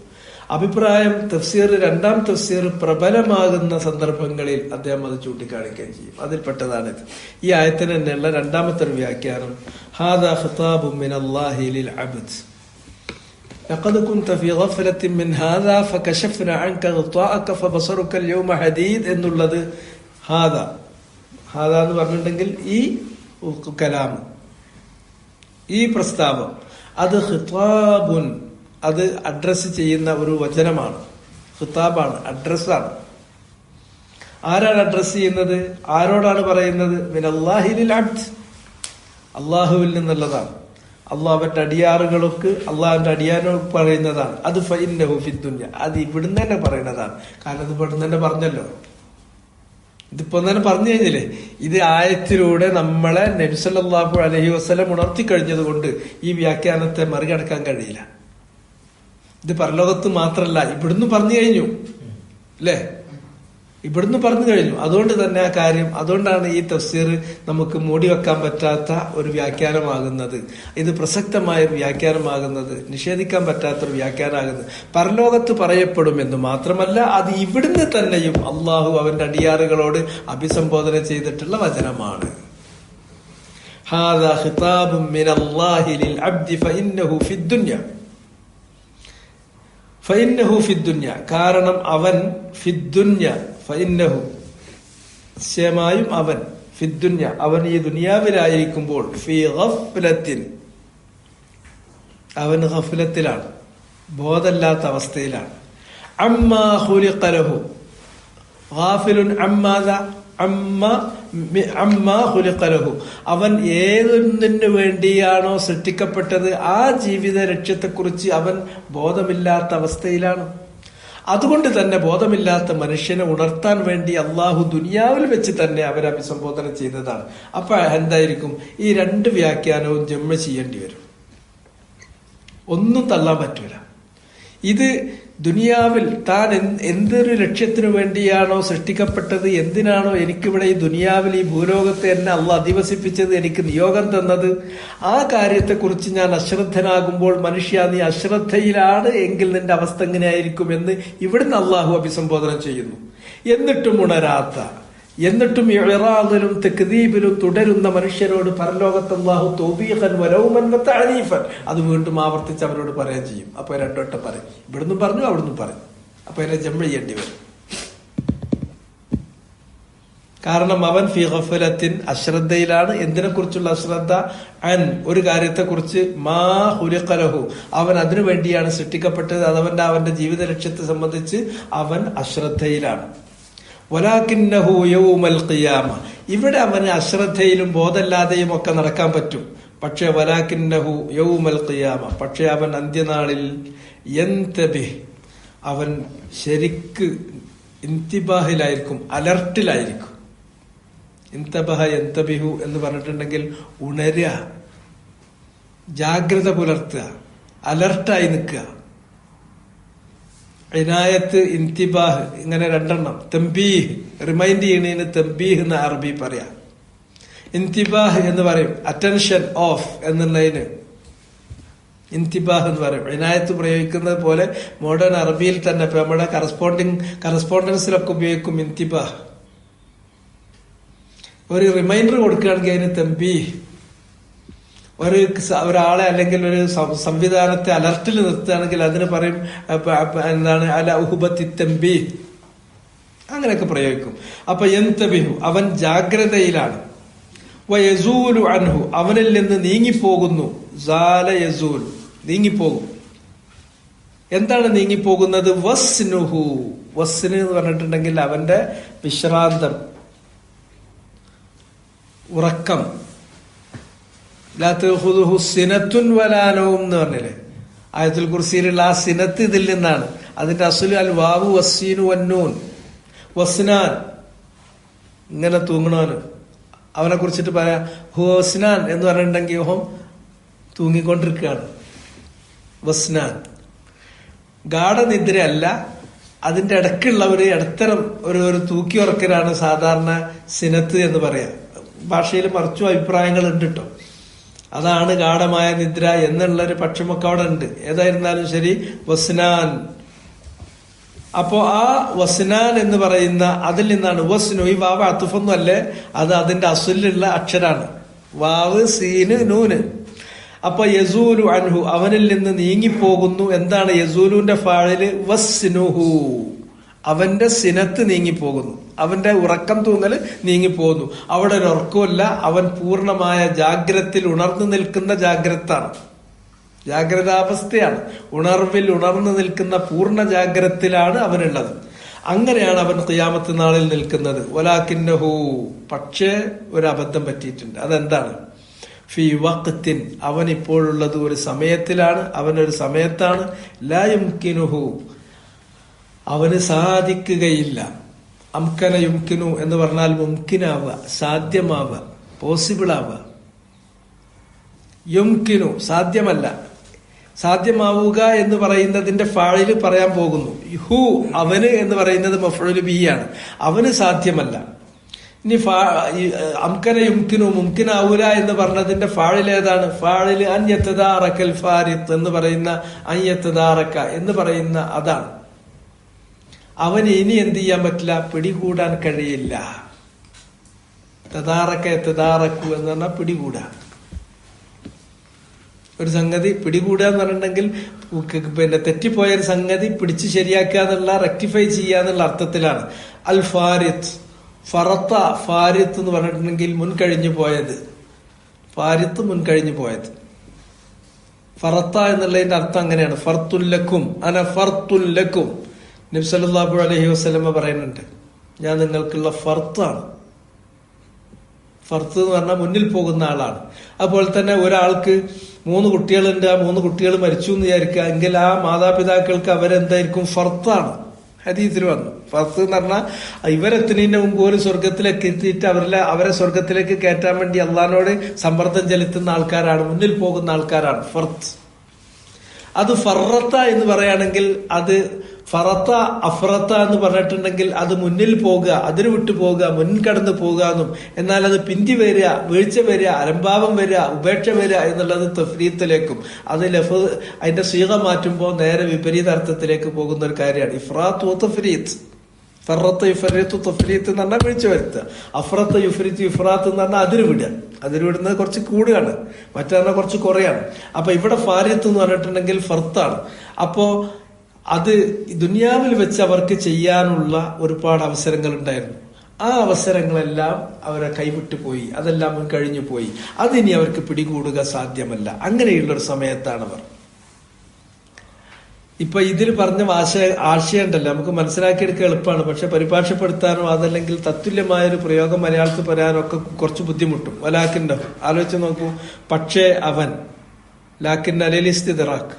അഭിപ്രായം തഫ്സീർ, രണ്ടാം തഫ്സീർ പ്രബലമാകുന്ന സന്ദർഭങ്ങളിൽ അദ്ദേഹം അത് ചൂണ്ടിക്കാണിക്കുകയും ചെയ്യും. അതിൽപ്പെട്ടതാണിത്. ഈ ആയത്തിന് തന്നെയുള്ള രണ്ടാമത്തെ ഒരു വ്യാഖ്യാനം, ഹാദാ ഖിതാബുൻ മിനല്ലാഹി ലിൽ അബ്ദ് لقد كنت في غفلة من هذا فكشفنا عنك غطاءك فبصرك اليوم حديد എന്നുള്ളത് ഹാദാ എന്ന് പറഞ്ഞിട്ടുണ്ടെങ്കിൽ ഈ കലാം, ഈ പ്രസ്താവം, അത് ഖിതാബുൻ, അത് അഡ്രസ് ചെയ്യുന്ന ഒരു വചനമാണ്, ഖിതാബാണ്, അഡ്രസ്സാണ്. ആരാണ് അഡ്രസ് ചെയ്യുന്നത്? ആരോടാണ് പറയുന്നത്? മിനല്ലാഹി ലിൽ അബ്ദ്, അള്ളാഹുവിൽ നിന്നുള്ളതാണ്. അള്ളാഹുവിന്റെ അടിയാറുകൾക്ക്, അള്ളാഹുവിന്റെ അടിയാറുകൾക്ക് പറയുന്നതാണ്. അത് ഫഇന്നഹു ഫിദ്ദുനിയ, അത് ഇവിടുന്ന് തന്നെ പറയുന്നതാണ്. കാരണം ഇത് ഇവിടുന്ന് തന്നെ പറഞ്ഞല്ലോ, ഇതിപ്പോ തന്നെ പറഞ്ഞു കഴിഞ്ഞില്ലേ. ഇത് ആയത്തിലൂടെ നമ്മളെ നബി സല്ലല്ലാഹു അലൈഹി വസല്ലം ഉണർത്തി കഴിഞ്ഞത് കൊണ്ട് ഈ വ്യാഖ്യാനത്തെ മറികടക്കാൻ കഴിയില്ല. ഇത് പരലോകത്ത് മാത്രല്ല, ഇവിടുന്ന് പറഞ്ഞു കഴിഞ്ഞു അല്ലേ, ഇവിടുന്ന് പറഞ്ഞു കഴിഞ്ഞു. അതുകൊണ്ട് തന്നെ ആ കാര്യം, അതുകൊണ്ടാണ് ഈ തഫ്സീർ നമുക്ക് മൂടി വെക്കാൻ പറ്റാത്ത ഒരു വ്യാഖ്യാനമാകുന്നത്, ഇത് പ്രസക്തമായ ഒരു വ്യാഖ്യാനമാകുന്നത്, നിഷേധിക്കാൻ പറ്റാത്തൊരു വ്യാഖ്യാനമാകുന്നത്. പരലോകത്ത് പറയപ്പെടുമെന്ന് മാത്രമല്ല, അത് ഇവിടുന്ന് തന്നെയും അള്ളാഹു അവന്റെ അടിയാറുകളോട് അഭിസംബോധന ചെയ്തിട്ടുള്ള വചനമാണ്. ഹാദാ ഖിതാബുൻ മിനല്ലാഹി ലിൽ അബ്ദി ഫഇന്നഹു ഫിദ്ദുനിയ, ഫഇന്നഹു ഫിദ്ദുനിയ, കാരണം അവൻ ഫിദ്ദുനിയ, ഫഇന്നഹു നിശ്ചയമായും അവൻ, ഫിദ്ദുനിയ അവൻ ഈ ദുനിയാവിലായിരിക്കുമ്പോൾ, ഫീ ഗഫ്ലത്തിൻ അവൻ ഗഫ്ലത്തിലാണ്, ബോധമില്ലാത്ത അവസ്ഥയിലാണ്. അമ്മാ ഖുലിഖ ലഹു ഗാഫിലുൻ അമ്മാ ഖുലിഖ ലഹു, അവൻ ഏതൊന്നിനു വേണ്ടിയാണോ സൃഷ്ടിക്കപ്പെട്ടത് ആ ജീവിത ലക്ഷ്യത്തെക്കുറിച്ച് അവൻ ബോധമില്ലാത്ത അവസ്ഥയിലാണ്. അതുകൊണ്ട് തന്നെ ബോധമില്ലാത്ത മനുഷ്യനെ ഉണർത്താൻ വേണ്ടി അള്ളാഹു ദുനിയാവിൽ വെച്ച് തന്നെ അവരെ അഭിസംബോധന ചെയ്തതാണ്. അപ്പൊ എന്തായിരിക്കും? ഈ രണ്ട് വ്യാഖ്യാനവും ജമ്മ ചെയ്യേണ്ടി വരും, ഒന്നും തള്ളാൻ പറ്റൂല. ഇത് ദുനിയാവിൽ താൻ എന്തൊരു ലക്ഷ്യത്തിനു വേണ്ടിയാണോ സൃഷ്ടിക്കപ്പെട്ടത്, എന്തിനാണോ എനിക്കിവിടെ ഈ ദുനിയാവിൽ ഈ ഭൂലോകത്തെ എന്നെ അള്ളാഹ് അധിവസിപ്പിച്ചത്, എനിക്ക് നിയോഗം തന്നത്, ആ കാര്യത്തെക്കുറിച്ച് ഞാൻ അശ്രദ്ധനാകുമ്പോൾ, മനുഷ്യ നീ അശ്രദ്ധയിലാണ് എങ്കിൽ നിന്റെ അവസ്ഥ എങ്ങനെയായിരിക്കും എന്ന് ഇവിടുന്ന് അള്ളാഹു അഭിസംബോധന ചെയ്യുന്നു. എന്നിട്ടും ഉണരാത്ത, എന്നിട്ടും ഇറാദിലും തക്ദീബിലും തുടരുന്ന മനുഷ്യരോട് പരലോകത്ത് അല്ലാഹു തൗബീഖൻ വലൗമൻ വതഅരീഫൻ, അത് വീണ്ടും ആവർത്തിച്ച് അവരോട് പറയാൻ ചെയ്യും. അപ്പൊ രണ്ടോട്ടം പറയും, ഇവിടുന്ന് പറഞ്ഞു അവിടുന്ന് പറയും. അപ്പൊ അതിനെ ജംഅ ചെയ്യേണ്ടി വരും. കാരണം അവൻ ഫീ ഗഫലത്തിൻ, അശ്രദ്ധയിലാണ്. എന്തിനെ കുറിച്ചുള്ള അശ്രദ്ധ? അൻ, ഒരു കാര്യത്തെക്കുറിച്ച്, മാ ഖുലിഖ ലഹു, അവൻ അതിനു വേണ്ടിയാണ് സൃഷ്ടിക്കപ്പെട്ടത്, അത് അവന്റെ ജീവിത ലക്ഷ്യത്തെ സംബന്ധിച്ച് അവൻ അശ്രദ്ധയിലാണ്. വലാകിന്നഹു യൗമൽ ഖിയാമ, ഇവിടെ അവന് അശ്രദ്ധയിലും ബോധമില്ലാതെയും ഒക്കെ നടക്കാൻ പറ്റും. പക്ഷെ വലാകിന്നഹു യൗമൽ ഖിയാമ, പക്ഷെ അവൻ അന്ത്യനാളിൽ യന്തബിഹ്, അവൻ ശരിക്ക് ഇന്തിബാഹിലായിരിക്കും, അലർട്ടിലായിരിക്കും. ഇന്തബഹ യന്തബിഹു എന്ന് പറഞ്ഞിട്ടുണ്ടെങ്കിൽ ഉണരുക, ജാഗ്രത പുലർത്തുക, അലർട്ടായി നിൽക്കുക. ഇനായത്ത്, ഇന്തിബാഹ്, ഇങ്ങനെ രണ്ടെണ്ണം. തംബീഹ്, റിമൈൻഡ് ചെയ്യണതിന് തംബീഹ് എന്ന് അറബി പറയാം. ഇന്തിബാഹ് എന്ന് പറയും, അറ്റൻഷൻ ഓഫ് എന്നുള്ളതിന് ഇന്തിബാഹ് എന്ന് പറയും. ഇനായത്ത് പ്രയോഗിക്കുന്നത് പോലെ മോഡേൺ അറബിയിൽ തന്നെ ഇപ്പൊ നമ്മുടെ കറസ്പോണ്ടൻസിലൊക്കെ ഉപയോഗിക്കും ഇന്തിബാഹ്. ഒരു റിമൈൻഡർ കൊടുക്കുകയാണെങ്കിൽ അതിന് തംബീഹ്. ഒരാളെ അല്ലെങ്കിൽ ഒരു സംവിധാനത്തെ അലർട്ടിൽ നിർത്തുകയാണെങ്കിൽ അതിന് പറയും എന്താണ്, അല ഉഹുബത്തി തംബീഹ്, അങ്ങനെയൊക്കെ പ്രയോഗിക്കും. അപ്പൊ യന്തബിഹു, അവൻ ജാഗ്രതയിലാണ്. വയസൂലു അൻഹു, അവനിൽ നിന്ന് നീങ്ങിപ്പോകുന്നു. സാല യസൂൽ, നീങ്ങിപ്പോകും. എന്താണ് നീങ്ങിപ്പോകുന്നത്? വസ്നുഹു, വസ്ന് എന്ന് പറഞ്ഞിട്ടുണ്ടെങ്കിൽ അവന്റെ വിശ്രാന്തം, ഉറക്കം. സിനത്തുൻ വലാനവും എന്ന് പറഞ്ഞില്ലേ ആയത്തുൽ കുർസിയിലുള്ള ആ സിനത്ത് ഇതിൽ നിന്നാണ്. അതിന്റെ അസുൽ അൽ വാവു വസ്സീനു വന്നൂൻ, വസ്നാൻ, ഇങ്ങനെ തൂങ്ങണവന് അവനെ കുറിച്ചിട്ട് പറയാം ഹുസ്നാൻ എന്ന് പറഞ്ഞിട്ടുണ്ടെങ്കിൽ ഓഹം തൂങ്ങിക്കൊണ്ടിരിക്കുകയാണ്. വസ്നാൻ ഗാഠനിദ്രയല്ല, അതിന്റെ ഇടയ്ക്കുള്ള ഒരു ഇടത്തരം ഒരു തൂക്കി ഉറക്കലാണ് സാധാരണ സിനത്ത് എന്ന് പറയാം. ഭാഷയിൽ മറിച്ചു അഭിപ്രായങ്ങൾ ഉണ്ട് കേട്ടോ. അതാണ് ഗാഠമായ നിദ്ര എന്നുള്ളൊരു പക്ഷമൊക്കെ അവിടെ ഉണ്ട്. ഏതായിരുന്നാലും ശരി, വസ്നാൻ. അപ്പോ ആ വസ്നാൻ എന്ന് പറയുന്ന അതിൽ നിന്നാണ് വസ്നു. ഈ വാവ് അത്തുഫൊന്നും അല്ലേ, അത് അതിന്റെ അസുലുള്ള അക്ഷരാണ്. വാവ് സീന് നൂന്. അപ്പൊ യസൂലു അൻഹു, അവനിൽ നിന്ന് നീങ്ങിപ്പോകുന്നു. എന്താണ് യസൂലുവിന്റെ ഫാഴില്? വസ്നുഹു, അവന്റെ സിനത്ത് നീങ്ങിപ്പോകുന്നു, അവന്റെ ഉറക്കം തൂങ്ങൽ നീങ്ങിപ്പോകുന്നു. അവിടെ ഒരു ഉറക്കമല്ല, അവൻ പൂർണ്ണമായ ജാഗ്രതയിൽ ഉണർന്നു നിൽക്കുന്ന ജാഗ്രതാണ്, ജാഗ്രതാവസ്ഥയാണ്. ഉണർവിൽ ഉണർന്നു നിൽക്കുന്ന പൂർണ്ണ ജാഗ്രതയിലാണ് അവനുള്ളത്. അങ്ങനെയാണ് അവൻ ഖിയാമത്ത് നാളിൽ നിൽക്കുന്നത്. വലാകിന്നഹു, പക്ഷേ ഒരു അബദ്ധം പറ്റിയിട്ടുണ്ട്. അതെന്താണ്? ഫി വഖ്തിൻ, അവൻ ഇപ്പോഴുള്ളത് ഒരു സമയത്തിലാണ്, അവനൊരു സമയത്താണ്. ലാ യുംകിനുഹു, അവന് സാധിക്കുകയില്ല. അംകന യുംകിനു എന്ന് പറഞ്ഞാൽ മുംകിനാവുക, സാധ്യമാവുക, പോസിബിൾ ആവുക. യുംകിനു സാധ്യമല്ല, സാധ്യമാവുക എന്ന് പറയുന്നതിന്റെ ഫാഴില് പറയാൻ പോകുന്നു. ഹു, അവന് എന്ന് പറയുന്നത് മഫ്ഊലു ബിഹിയാണ്. അവന് സാധ്യമല്ല. ഇനി അംകന യുംകിനു, മുംകിനാവൂല എന്ന് പറഞ്ഞതിന്റെ ഫാഴിൽ ഏതാണ്? ഫാഴില് അൻയത്തദാറക്കൽ ഫാരിത്ത് എന്ന് പറയുന്ന അൻയത്തദാറക്ക എന്ന് പറയുന്ന അതാണ്. അവന് ഇനി എന്ത് ചെയ്യാൻ പറ്റില്ല? പിടികൂടാൻ കഴിയില്ല. തദാറക്ക തദാറക്കു എന്ന് പറഞ്ഞാൽ പിടികൂടാ. ഒരു സംഗതി പിടികൂടുക എന്ന് പറഞ്ഞിട്ടുണ്ടെങ്കിൽ തെറ്റിപ്പോയ ഒരു സംഗതി പിടിച്ച് ശരിയാക്കുക എന്നുള്ള, റെക്ടിഫൈ ചെയ്യുക എന്നുള്ള അർത്ഥത്തിലാണ്. അൽ ഫാരിത്ത്, ഫറത്ത, ഫാരിത്ത് എന്ന് പറഞ്ഞിട്ടുണ്ടെങ്കിൽ മുൻകഴിഞ്ഞു പോയത്. ഫാരിത്ത് മുൻകഴിഞ്ഞു പോയത്. ഫറത്ത എന്നുള്ളതിന്റെ അർത്ഥം അങ്ങനെയാണ്. ഫർത്തുല്ലക്കും, അന ഫർത്തുല്ലക്കും. നബി സല്ലല്ലാഹു അലൈഹി വസല്ലമ പറയുന്നുണ്ട്, ഞാൻ നിങ്ങൾക്കുള്ള ഫർത്താണ്. ഫർത്ത് എന്ന് പറഞ്ഞാൽ മുന്നിൽ പോകുന്ന ആളാണ്. അതുപോലെ തന്നെ ഒരാൾക്ക് 3 കുട്ടികളുണ്ട്, ആ 3 കുട്ടികൾ മരിച്ചു എന്ന് വിചാരിക്കുക എങ്കിൽ ആ മാതാപിതാക്കൾക്ക് അവരെന്തായിരിക്കും? ഫർത്താണ്. ഹദീസിൽ വന്നു. ഫർത്ത് എന്ന് പറഞ്ഞാൽ ഇവരെത്തുന്നതിന് മുമ്പ് ഒരു സ്വർഗത്തിലേക്ക് എത്തിയിട്ട് അവരെ സ്വർഗത്തിലേക്ക് കയറ്റാൻ വേണ്ടി അള്ളാഹിനോട് സമ്മർദ്ദം ചെലുത്തുന്ന ആൾക്കാരാണ്, മുന്നിൽ പോകുന്ന ആൾക്കാരാണ് ഫർത്ത്. അത് ഫറത്ത എന്ന് പറയുകയാണെങ്കിൽ അത് ഫറത്ത അഫ്രത്ത എന്ന് പറഞ്ഞിട്ടുണ്ടെങ്കിൽ അത് മുന്നിൽ പോകുക, അതിന് വിട്ടു പോകുക, മുൻകടന്ന് പോകുക എന്നും. എന്നാൽ അത് പിന്തി വരിക, വീഴ്ച വരിക, അലംഭാവം വരിക, ഉപേക്ഷ വരിക എന്നുള്ളത് തഫ്രീത്തിലേക്കും, അത് അതിന്റെ സീഗ മാറ്റുമ്പോൾ നേരെ വിപരീത അർത്ഥത്തിലേക്ക് പോകുന്ന ഒരു കാര്യമാണ്. ഇഫ്രാത്ത് തഫ്രീത്ത്. ഫറത്ത് യുഫരീത്ത് തഫ്രീത്ത് എന്ന് പറഞ്ഞാൽ വീഴ്ച വരുത്തുക. അഫ്രത്ത് യുഫരീത്ത് ഇഫ്രാത്ത് എന്ന് പറഞ്ഞാൽ അതിര് വിടുക. അതിര് വിടുന്നത് കുറച്ച് കൂടുകയാണ്, മറ്റേ കുറച്ച് കുറയാണ്. അപ്പൊ ഇവിടെ ഫാരിത്ത് എന്ന് പറഞ്ഞിട്ടുണ്ടെങ്കിൽ ഫർത്താണ്. അപ്പോ അത് ദുനിയാവിൽ വെച്ച് അവർക്ക് ചെയ്യാനുള്ള ഒരുപാട് അവസരങ്ങൾ ഉണ്ടായിരുന്നു. ആ അവസരങ്ങളെല്ലാം അവരെ കൈവിട്ടു പോയി, അതെല്ലാം കഴിഞ്ഞു പോയി. അതിനി അവർക്ക് പിടികൂടുക സാധ്യമല്ല. അങ്ങനെയുള്ളൊരു സമയത്താണ് അവർ. ഇപ്പൊ ഇതിൽ പറഞ്ഞ ആശയമുണ്ടല്ലോ, നമുക്ക് മനസ്സിലാക്കിയെടുക്കാൻ എളുപ്പമാണ്. പക്ഷെ പരിഭാഷപ്പെടുത്താനോ അതല്ലെങ്കിൽ തത്തുല്യമായൊരു പ്രയോഗം മലയാളത്തിൽ പറയാനോ ഒക്കെ കുറച്ച് ബുദ്ധിമുട്ടും. വലാക്കിന്റെ ആലോചിച്ച് നോക്കൂ. പക്ഷേ അവൻ, ലാക്കിൻ അലിസ്തിദറാഖ്.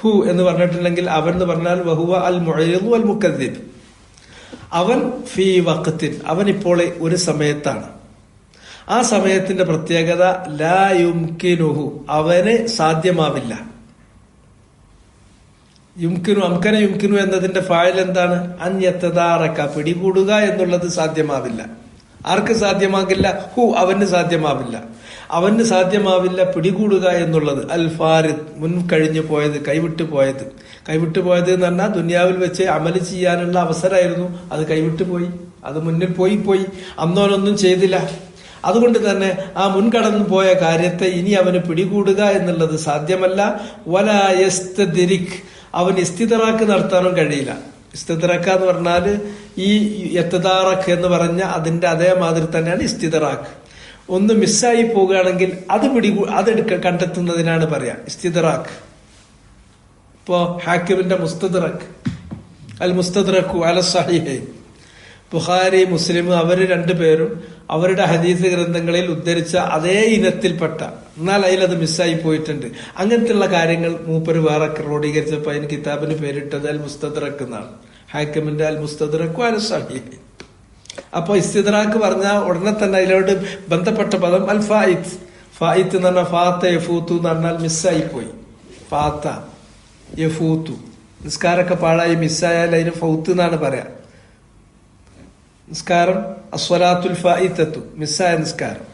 ഹു എന്ന് പറഞ്ഞിട്ടുണ്ടെങ്കിൽ അവൻ എന്ന് പറഞ്ഞാൽ വഹുവ അൽ മുഅരിദു വൽ മുകദ്ദിബ്. അവൻ ഫീ വഖ്തിൻ, അവൻ ഇപ്പോൾ ഒരു സമയത്താണ്. ആ സമയത്തിന്റെ പ്രത്യേകത ലാ യുംകിനുഹു, അവന് സാധ്യമാവില്ല. യുംകിനു, അംകന യുംകിനു എന്നതിന്റെ ഫായിൽ എന്താണ്? അൻ യതദാറക, പിടികൂടുക എന്നുള്ളത് സാധ്യമാവില്ല. ആർക്ക് സാധ്യമാകില്ല? ഹു, അവന് സാധ്യമാവില്ല. അവന് സാധ്യമാവില്ല പിടികൂടുക എന്നുള്ളത്. അൽ ഫാരിദ്, മുൻ കഴിഞ്ഞു പോയത്, കൈവിട്ടു പോയത്. കൈവിട്ടു പോയത് എന്ന് പറഞ്ഞാൽ ദുനിയാവിൽ വെച്ച് അമല് ചെയ്യാനുള്ള അവസരമായിരുന്നു, അത് കൈവിട്ടു പോയി, അത് മുന്നിൽ പോയി. അന്നോനൊന്നും ചെയ്തില്ല. അതുകൊണ്ട് തന്നെ ആ മുൻകടന്നു പോയ കാര്യത്തെ ഇനി അവന് പിടികൂടുക എന്നുള്ളത് സാധ്യമല്ല. വലാ യസ്തദ്രിക്, അവൻ ഇസ്തിദറാക്ക് നടത്താനും കഴിയില്ല. ഇസ്തിദറാക്ക എന്ന് പറഞ്ഞാൽ ഈ യത്തദാറക്ക് എന്ന് പറഞ്ഞ അതിന്റെ അതേമാതിരി തന്നെയാണ് ഇസ്തിദറാക്ക്. ഒന്ന് മിസ്സായി പോകുകയാണെങ്കിൽ അത് കണ്ടെത്തുന്നതിനാണ് പറയാ ഇസ്തിദറാക്ക്. ഇപ്പോ ഹാക്കിമിന്റെ മുസ്തദ്റക്, അൽ മുസ്തദ്റഖു അല സഹീഹൈൻ, ബുഖാരി മുസ്ലിം അവര് രണ്ടുപേരും അവരുടെ ഹദീസ് ഗ്രന്ഥങ്ങളിൽ ഉദ്ധരിച്ച അതേ ഇനത്തിൽപ്പെട്ട, എന്നാൽ അതിലത് മിസ്സായി പോയിട്ടുണ്ട്. അങ്ങനത്തെയുള്ള കാര്യങ്ങൾ മൂപ്പര് വേറെ ക്രോഡീകരിച്ചപ്പോ അതിന് കിതാബിന് പേരിട്ടത് അൽ മുസ്തദ്റഖ് എന്നാണ്. ഹാക്കിമിന്റെ അൽ മുസ്തദ്റഖു അല സഹീഹൈൻ. അപ്പൊ ഇസ്തിദ്റാക്ക് പറഞ്ഞ ഉടനെ തന്നെ അതിലോട്ട് ബന്ധപ്പെട്ട പദം അൽ ഫായിത്ത്. ഫായിത്ത് എന്ന് പറഞ്ഞാൽ ഫാത്ത യഫൂത്തു എന്ന് പറഞ്ഞാൽ മിസ്സായി പോയി. ഫാത്ത യഫൂത്തു, നിസ്കാരമൊക്കെ പാഴായി മിസ്സായാൽ അതിന് ഫൗത്ത് എന്നാണ് പറയാ. നിസ്കാരം അസ്വലാത്തുൽ ഫായിത്തത്തു, മിസ്സായ നിസ്കാരം.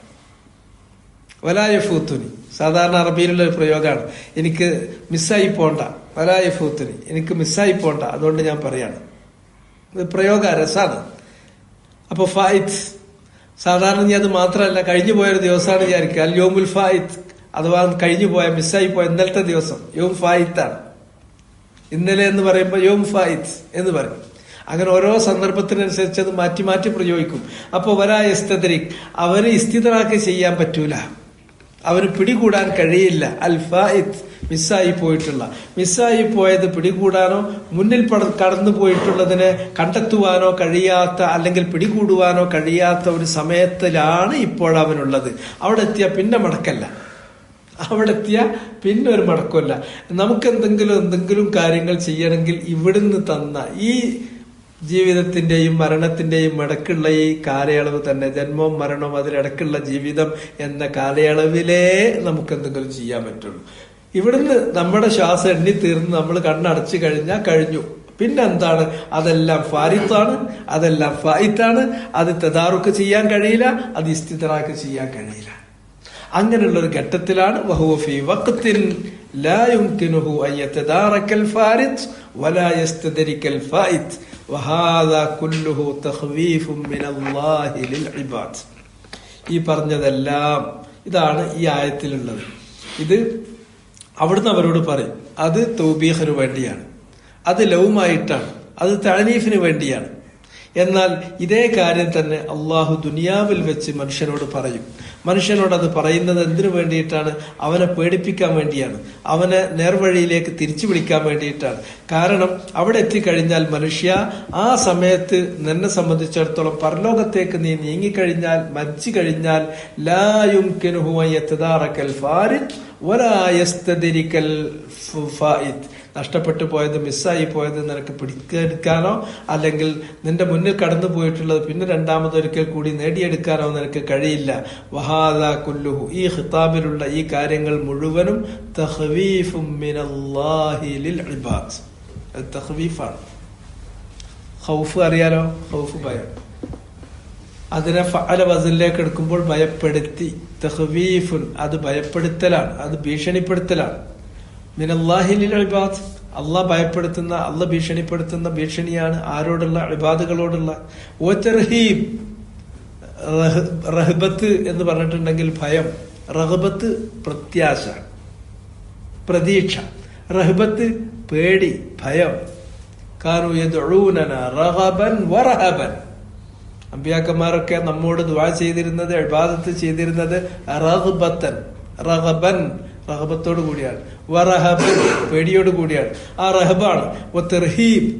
വലാ യഫൂത്തുനി സാധാരണ അറബിയിലുള്ള ഒരു പ്രയോഗമാണ്. എനിക്ക് മിസ്സായി പോണ്ട, വലാ യഫൂത്തുനി, എനിക്ക് മിസ്സായി പോണ്ട, അതുകൊണ്ട് ഞാൻ പറയാണ്. ഇത് പ്രയോഗ രസാണ്. അപ്പൊ ഫായിത്ത് സാധാരണ നീ അത് മാത്രമല്ല, കഴിഞ്ഞു പോയൊരു ദിവസമാണ് വിചാരിക്കുക. അൽ യോമുൽ ഫായിത്ത്, അഥവാ കഴിഞ്ഞു പോയ മിസ്സായി പോയ ഇന്നലത്തെ ദിവസം യോം ഫായിത്താണ്. ഇന്നലെ എന്ന് പറയുമ്പോൾ യോം ഫായിത്ത് എന്ന് പറയും. അങ്ങനെ ഓരോ സന്ദർഭത്തിനനുസരിച്ച് അത് മാറ്റി മാറ്റി പ്രയോഗിക്കും. അപ്പൊ വരാ ഇസ്തദ്രിക്, അവന് ഇസ്തിദ്റാക്ക് ചെയ്യാൻ പറ്റൂല, അവന് പിടികൂടാൻ കഴിയില്ല. അൽ ഫായിത്ത്, മിസ്സായി പോയിട്ടുള്ള, മിസ്സായി പോയത് പിടികൂടാനോ മുന്നിൽ കടന്നു പോയിട്ടുള്ളതിനെ കണ്ടെത്തുവാനോ കഴിയാത്ത, അല്ലെങ്കിൽ പിടികൂടുവാനോ കഴിയാത്ത ഒരു സമയത്തിലാണ് ഇപ്പോൾ അവനുള്ളത്. അവിടെ എത്തിയ പിന്നെ മടക്കല്ല, അവിടെ എത്തിയ പിന്നെ ഒരു മടക്കമല്ല. നമുക്ക് എന്തെങ്കിലും കാര്യങ്ങൾ ചെയ്യണമെങ്കിൽ ഇവിടുന്ന് തന്ന ഈ ജീവിതത്തിന്റെയും മരണത്തിന്റെയും ഇടക്കുള്ള ഈ കാലയളവ് തന്നെ, ജന്മവും മരണവും അതിലിടക്കുള്ള ജീവിതം എന്ന കാലയളവിലേ നമുക്ക് എന്തെങ്കിലും ചെയ്യാൻ പറ്റുള്ളൂ. ഇവിടുന്ന് നമ്മുടെ ശ്വാസം എണ്ണി തീർന്ന് നമ്മൾ കണ്ണടച്ചു കഴിഞ്ഞാൽ കഴിഞ്ഞു. പിന്നെ എന്താണ്? അതെല്ലാം ഫാരിത്താണ്, അതെല്ലാം ഫായിത്താണ്. അത് തദാറുക്ക് ചെയ്യാൻ കഴിയില്ല, അത് ഇസ്തിദ്റാക്ക് ചെയ്യാൻ കഴിയില്ല. അങ്ങനെയുള്ള ഒരു ഘട്ടത്തിലാണ് വഹുവ ഫീ വഖ്തിൻ ലാ യുംകിനുഹു അൻ യതദാറകൽ ഫാരിത്ത് വലാ യസ്തദ്രികൽ ഫായിത്ത് വഹാദാ കുല്ലുഹു തഖ്വീഫുൻ മിനല്ലാഹി ലിൽ ഇബാദ്. ഈ പറഞ്ഞതെല്ലാം ഇതാണ് ഈ ആയത്തിലുള്ളത്. ഇത് അവിടുന്ന് അവരോട് പറയും. അത് തൗബീഖിന് വേണ്ടിയാണ്, അത് ലൗമായിട്ടാണ്, അത് തഅനീഫിന് വേണ്ടിയാണ്. എന്നാൽ ഇതേ കാര്യം തന്നെ അള്ളാഹു ദുനിയാവിൽ വെച്ച് മനുഷ്യനോട് പറയും. മനുഷ്യനോട് അത് പറയുന്നത് എന്തിനു വേണ്ടിയിട്ടാണ്? അവനെ പേടിപ്പിക്കാൻ വേണ്ടിയാണ്, അവനെ നേർവഴിയിലേക്ക് തിരിച്ചു പിടിക്കാൻ വേണ്ടിയിട്ടാണ്. കാരണം അവിടെ എത്തിക്കഴിഞ്ഞാൽ മനുഷ്യ, ആ സമയത്ത് നിന്നെ സംബന്ധിച്ചിടത്തോളം പരലോകത്തേക്ക് നീ നീങ്ങിക്കഴിഞ്ഞാൽ, മരിച്ചു കഴിഞ്ഞാൽ, ലാ യുംകിനുഹു അൻ യതദാറകൽ ഫാരിത്ത് വലാ യസ്തദ്രികൽ ഫായിത്ത്, നഷ്ടപ്പെട്ടു പോയത്, മിസ്സായി പോയത് നിനക്ക് പിടിച്ചെടുക്കാനോ അല്ലെങ്കിൽ നിന്റെ മുന്നിൽ കടന്നു പോയിട്ടുള്ളത് പിന്നെ രണ്ടാമതൊരിക്കൽ കൂടി നേടിയെടുക്കാനോ നിനക്ക് കഴിയില്ല. വഹാദാ കുല്ലുഹു, ഈ ഖിതാബിലുള്ള ഈ കാര്യങ്ങൾ മുഴുവനും തഖ്വീഫും മിനല്ലാഹി ലിൽ ഇബാദ്. അത് തഖ്വീഫാണ്. ഖൗഫ് അറിയാലോ, ഖൗഫ് ഭയം. അതിനെ ഫഅല വസലിലേക്ക് എടുക്കുമ്പോൾ ഭയപ്പെടുത്തി. തഖ്വീഫുൻ, അത് ഭയപ്പെടുത്തലാണ്, അത് ഭീഷണിപ്പെടുത്തലാണ്. മിനല്ലാഹി ലിൽ ഇബാദ്, അള്ളാഹ് ഭയപ്പെടുത്തുന്ന, അള്ളാഹ് ഭീഷണിപ്പെടുത്തുന്ന ഭീഷണിയാണ് ആരോടുള്ള? ഇബാദുകളോടുള്ള. വതർഹീബ്, റഹബത്ത് എന്ന് പറഞ്ഞിട്ടുണ്ടെങ്കിൽ ഭയം, റഹബത്ത് പ്രത്യാശ, പ്രതീക്ഷ, റഹബത്ത് പേടി, ഭയം. കാനൂ യദ്ഊനനാ റഗബൻ വറഹബൻ, അമ്പിയാക്കന്മാരൊക്കെ നമ്മോട് ദുആ ചെയ്തിരുന്നത്, ഇബാദത്ത് ചെയ്തിരുന്നത് റഗ്ബത്തൻ, റഗബൻ റഹബത്തോട് കൂടിയാണ്, വറഹബൻ പേടിയോട് കൂടിയാണ്. ആ റഹബാണ്. വതർഹീബ്,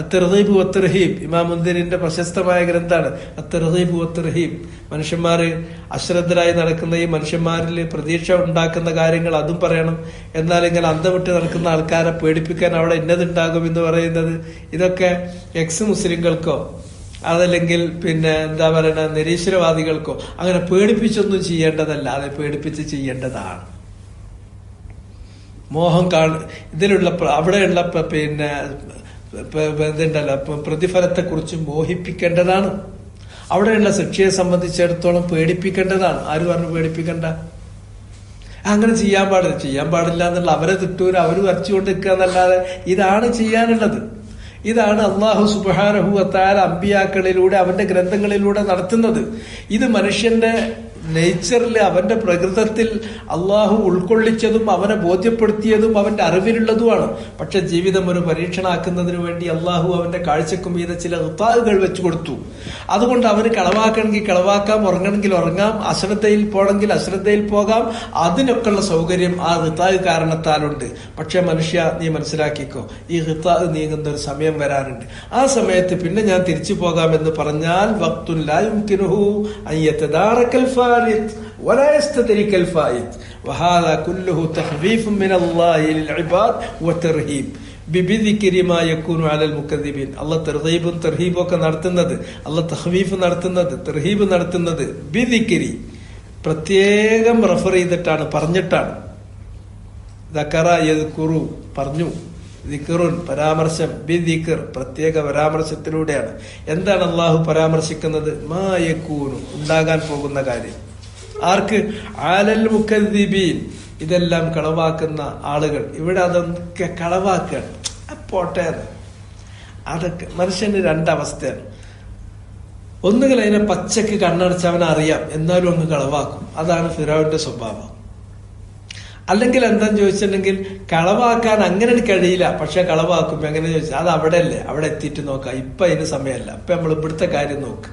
അത്തർഹീബ് വത്തർഹീബ് ഇമാം മുൻദിരിന്റെ പ്രശസ്തമായ ഗ്രന്ഥാണ് അത്തർഹീബ് വത്തർഹീബ്. മനുഷ്യന്മാര് അശ്രദ്ധരായി നടക്കുന്ന ഈ മനുഷ്യന്മാരിൽ പ്രതീക്ഷ ഉണ്ടാക്കുന്ന കാര്യങ്ങൾ അതും പറയണം. എന്നാൽ ഇങ്ങനെ അന്തം വിട്ട് നടക്കുന്ന ആൾക്കാരെ പേടിപ്പിക്കാൻ അവിടെ ഇന്നതുണ്ടാകും എന്ന് പറയുന്നത്, ഇതൊക്കെ എക്സ് മുസ്ലിങ്ങൾക്കോ അതല്ലെങ്കിൽ പിന്നെ എന്താ പറയുക നിരീശ്വരവാദികൾക്കോ അങ്ങനെ പേടിപ്പിച്ചൊന്നും ചെയ്യേണ്ടതല്ല, അത് പേടിപ്പിച്ച് ചെയ്യേണ്ടതാണ്. മോഹം ഇതിലുള്ള അവിടെയുള്ള പിന്നെ ഇതുണ്ടല്ലോ പ്രതിഫലത്തെ കുറിച്ച് മോഹിപ്പിക്കേണ്ടതാണ്. അവിടെയുള്ള ശിക്ഷയെ സംബന്ധിച്ചിടത്തോളം പേടിപ്പിക്കേണ്ടതാണ്. ആര് പറഞ്ഞു പേടിപ്പിക്കണ്ട? അങ്ങനെ ചെയ്യാൻ പാടില്ല എന്നുള്ള അവരെ തിട്ടൂര് അവര് വരച്ചുകൊണ്ട് നിൽക്കുക എന്നല്ലാതെ ഇതാണ് ചെയ്യാനുള്ളത്. ഇതാണ് അള്ളാഹു സുബ്ഹാനഹു വ തആല അമ്പിയാക്കളിലൂടെ അവന്റെ ഗ്രന്ഥങ്ങളിലൂടെ നടത്തുന്നത്. ഇത് മനുഷ്യന്റെ നേച്ചറിൽ, അവന്റെ പ്രകൃതത്തിൽ അള്ളാഹു ഉൾക്കൊള്ളിച്ചതും അവനെ ബോധ്യപ്പെടുത്തിയതും അവന്റെ അറിവിലുള്ളതുമാണ്. പക്ഷെ ജീവിതം ഒരു പരീക്ഷണാക്കുന്നതിന് വേണ്ടി അള്ളാഹു അവന്റെ കാഴ്ചക്കും മീതെ ചില ഉത്താഹുകൾ വെച്ചു കൊടുത്തു. അതുകൊണ്ട് അവന് കളവാക്കണമെങ്കിൽ കളവാക്കാം, ഉറങ്ങണമെങ്കിൽ ഉറങ്ങാം, അശ്രദ്ധയിൽ പോകണമെങ്കിൽ അശ്രദ്ധയിൽ പോകാം. അതിനൊക്കെയുള്ള സൗകര്യം ആ ഹിത്താഹ് കാരണത്താലുണ്ട്. പക്ഷെ മനുഷ്യ, നീ മനസ്സിലാക്കിക്കോ, ഈ ഹിത്താഹ് നീങ്ങുന്ന ഒരു സമയം വരാനുണ്ട്. ആ സമയത്ത് പിന്നെ ഞാൻ തിരിച്ചു പോകാമെന്ന് പറഞ്ഞാൽ വഖ്തുൻ ലാ യുംകിനുഹു അൻ യതദാറകൽ ഫാരിത്ത് വലാ യസ്തദ്രികൽ ഫായിത്ത് വഹാദാ കുല്ലുഹു തഖ്വീഫുൻ മിനല്ലാഹി ലിൽ ഇബാദ് വതർഹീബ്. ബിബിദിക്രിമായക്കൂനു അലൽ മുക്കദ്ദിബീൻ. അള്ളാഹ് തർഹീബും തർഹീബും ഒക്കെ നടത്തുന്നത്, അള്ളാഹ് തഖ്വീഫ് നടത്തുന്നത്, തർഹീബ് നടത്തുന്നത് ബിദിക്രി, പ്രത്യേകം റെഫർ ചെയ്തിട്ടാണ്, പറഞ്ഞിട്ടാണ്. ദക്കറ യദ്കുറു, പറഞ്ഞു. ദിക്റുൻ, പരാമർശം. ബിദിക്ർ, പ്രത്യേക പരാമർശത്തിലൂടെയാണ്. എന്താണ് അള്ളാഹു പരാമർശിക്കുന്നത്? മാ യകൂനു, ഉണ്ടാകാൻ പോകുന്ന കാര്യം. ആർക്ക്? അലൽ മുക്കദ്ദിബീൻ, ഇതെല്ലാം കളവാക്കുന്ന ആളുകൾ. ഇവിടെ അതൊക്കെ കളവാക്കുകയാണ്. പോട്ടെ, അതൊക്കെ മനുഷ്യന് രണ്ടവസ്ഥയാണ്. ഒന്നുകിൽ അതിനെ പച്ചക്ക് കണ്ണടച്ച് അവനെ അറിയാം, എന്നാലും അങ്ങ് കളവാക്കും. അതാണ് ഫിറഔന്റെ സ്വഭാവം. അല്ലെങ്കിൽ എന്താന്ന് ചോദിച്ചിട്ടുണ്ടെങ്കിൽ കളവാക്കാൻ അങ്ങനെ കഴിയില്ല, പക്ഷെ കളവാക്കും. എങ്ങനെ ചോദിച്ചാൽ അത് അവിടെ അല്ലേ, അവിടെ എത്തിയിട്ട് നോക്കാം, ഇപ്പൊ അതിന് സമയമല്ല, ഇപ്പൊ നമ്മൾ ഇവിടുത്തെ കാര്യം നോക്ക്.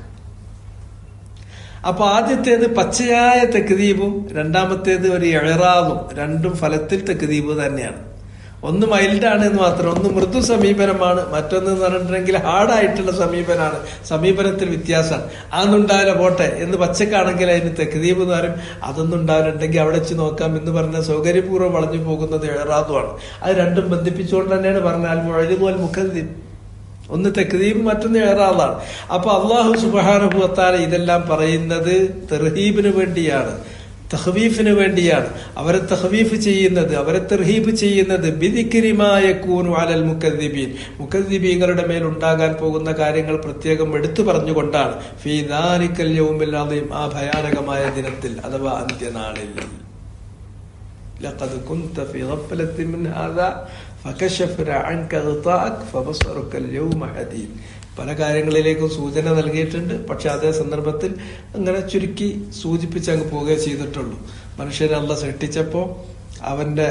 അപ്പൊ ആദ്യത്തേത് പച്ചയായ തെക്കുദീപും രണ്ടാമത്തേത് ഒരു ഇഴറാതും, രണ്ടും ഫലത്തിൽ തെക്കുദീപ് തന്നെയാണ്. ഒന്ന് മൈൽഡാണ് എന്ന് മാത്രം, ഒന്ന് മൃദു സമീപനമാണ്, മറ്റൊന്ന് എന്ന് പറഞ്ഞിട്ടുണ്ടെങ്കിൽ ഹാർഡായിട്ടുള്ള സമീപനാണ്. സമീപനത്തിൽ വ്യത്യാസമാണ്. അതൊന്നുണ്ടാവില്ല പോട്ടെ എന്ന് പച്ചക്കാണെങ്കിൽ അതിന് തെക്കുദീപ് എന്ന് പറയും. അതൊന്നും ഉണ്ടാവില്ലുണ്ടെങ്കിൽ അവിടെ വെച്ച് നോക്കാം എന്ന് പറഞ്ഞ സൗകര്യപൂർവ്വം വളഞ്ഞു പോകുന്നത് ഇഴറാതുമാണ്. അത് രണ്ടും ബന്ധിപ്പിച്ചുകൊണ്ട് തന്നെയാണ് പറഞ്ഞാൽ മുഅ്രിദുൽ മുക്കദ്ദിബ്. ഒന്ന് തെക്ദീബ്, മറ്റൊന്ന് ഇറാദാണ്. അപ്പൊ അള്ളാഹു സുബ്ഹാനഹു വ തആല ഇതെല്ലാം പറയുന്നത് തർഹീബിന് വേണ്ടിയാണ്, തഖ്വീഫിന് വേണ്ടിയാണ്. അവരെ തഖ്വീഫ് ചെയ്യുന്നത്, അവരെ തർഹീബ് ചെയ്യുന്നത് ബിദിക്രി മാ യകൂനു അലൽ മുക്കദ്ദിബീൻ, മുക്കദ്ദിബീങ്ങളുടെ മേൽ ഉണ്ടാകാൻ പോകുന്ന കാര്യങ്ങൾ പ്രത്യേകം എടുത്തു പറഞ്ഞുകൊണ്ടാണ്. ഫീ ദാലിക്കൽ യൗമിൽ അദീം, ആ ഭയാനകമായ ദിനത്തിൽ അഥവാ അന്ത്യനാളിൽ. ലഖദ് കുൻത ഫീ ഗഫലത്തിൻ മിൻ ഹാദാ ഫകശഫ്നാ അൻക ഗിതാഅക ഫബസറുക അൽയൗമ ഹദീദ്. പല കാര്യങ്ങളിലേക്കും സൂചന നൽകിയിട്ടുണ്ട്. പക്ഷെ അതേ സന്ദർഭത്തിൽ അങ്ങനെ ചുരുക്കി സൂചിപ്പിച്ച് അങ്ങ് പോവുകയെ ചെയ്തിട്ടുള്ളൂ. മനുഷ്യനെ അള്ളാഹ് സൃഷ്ടിച്ചപ്പോ അവന്റെ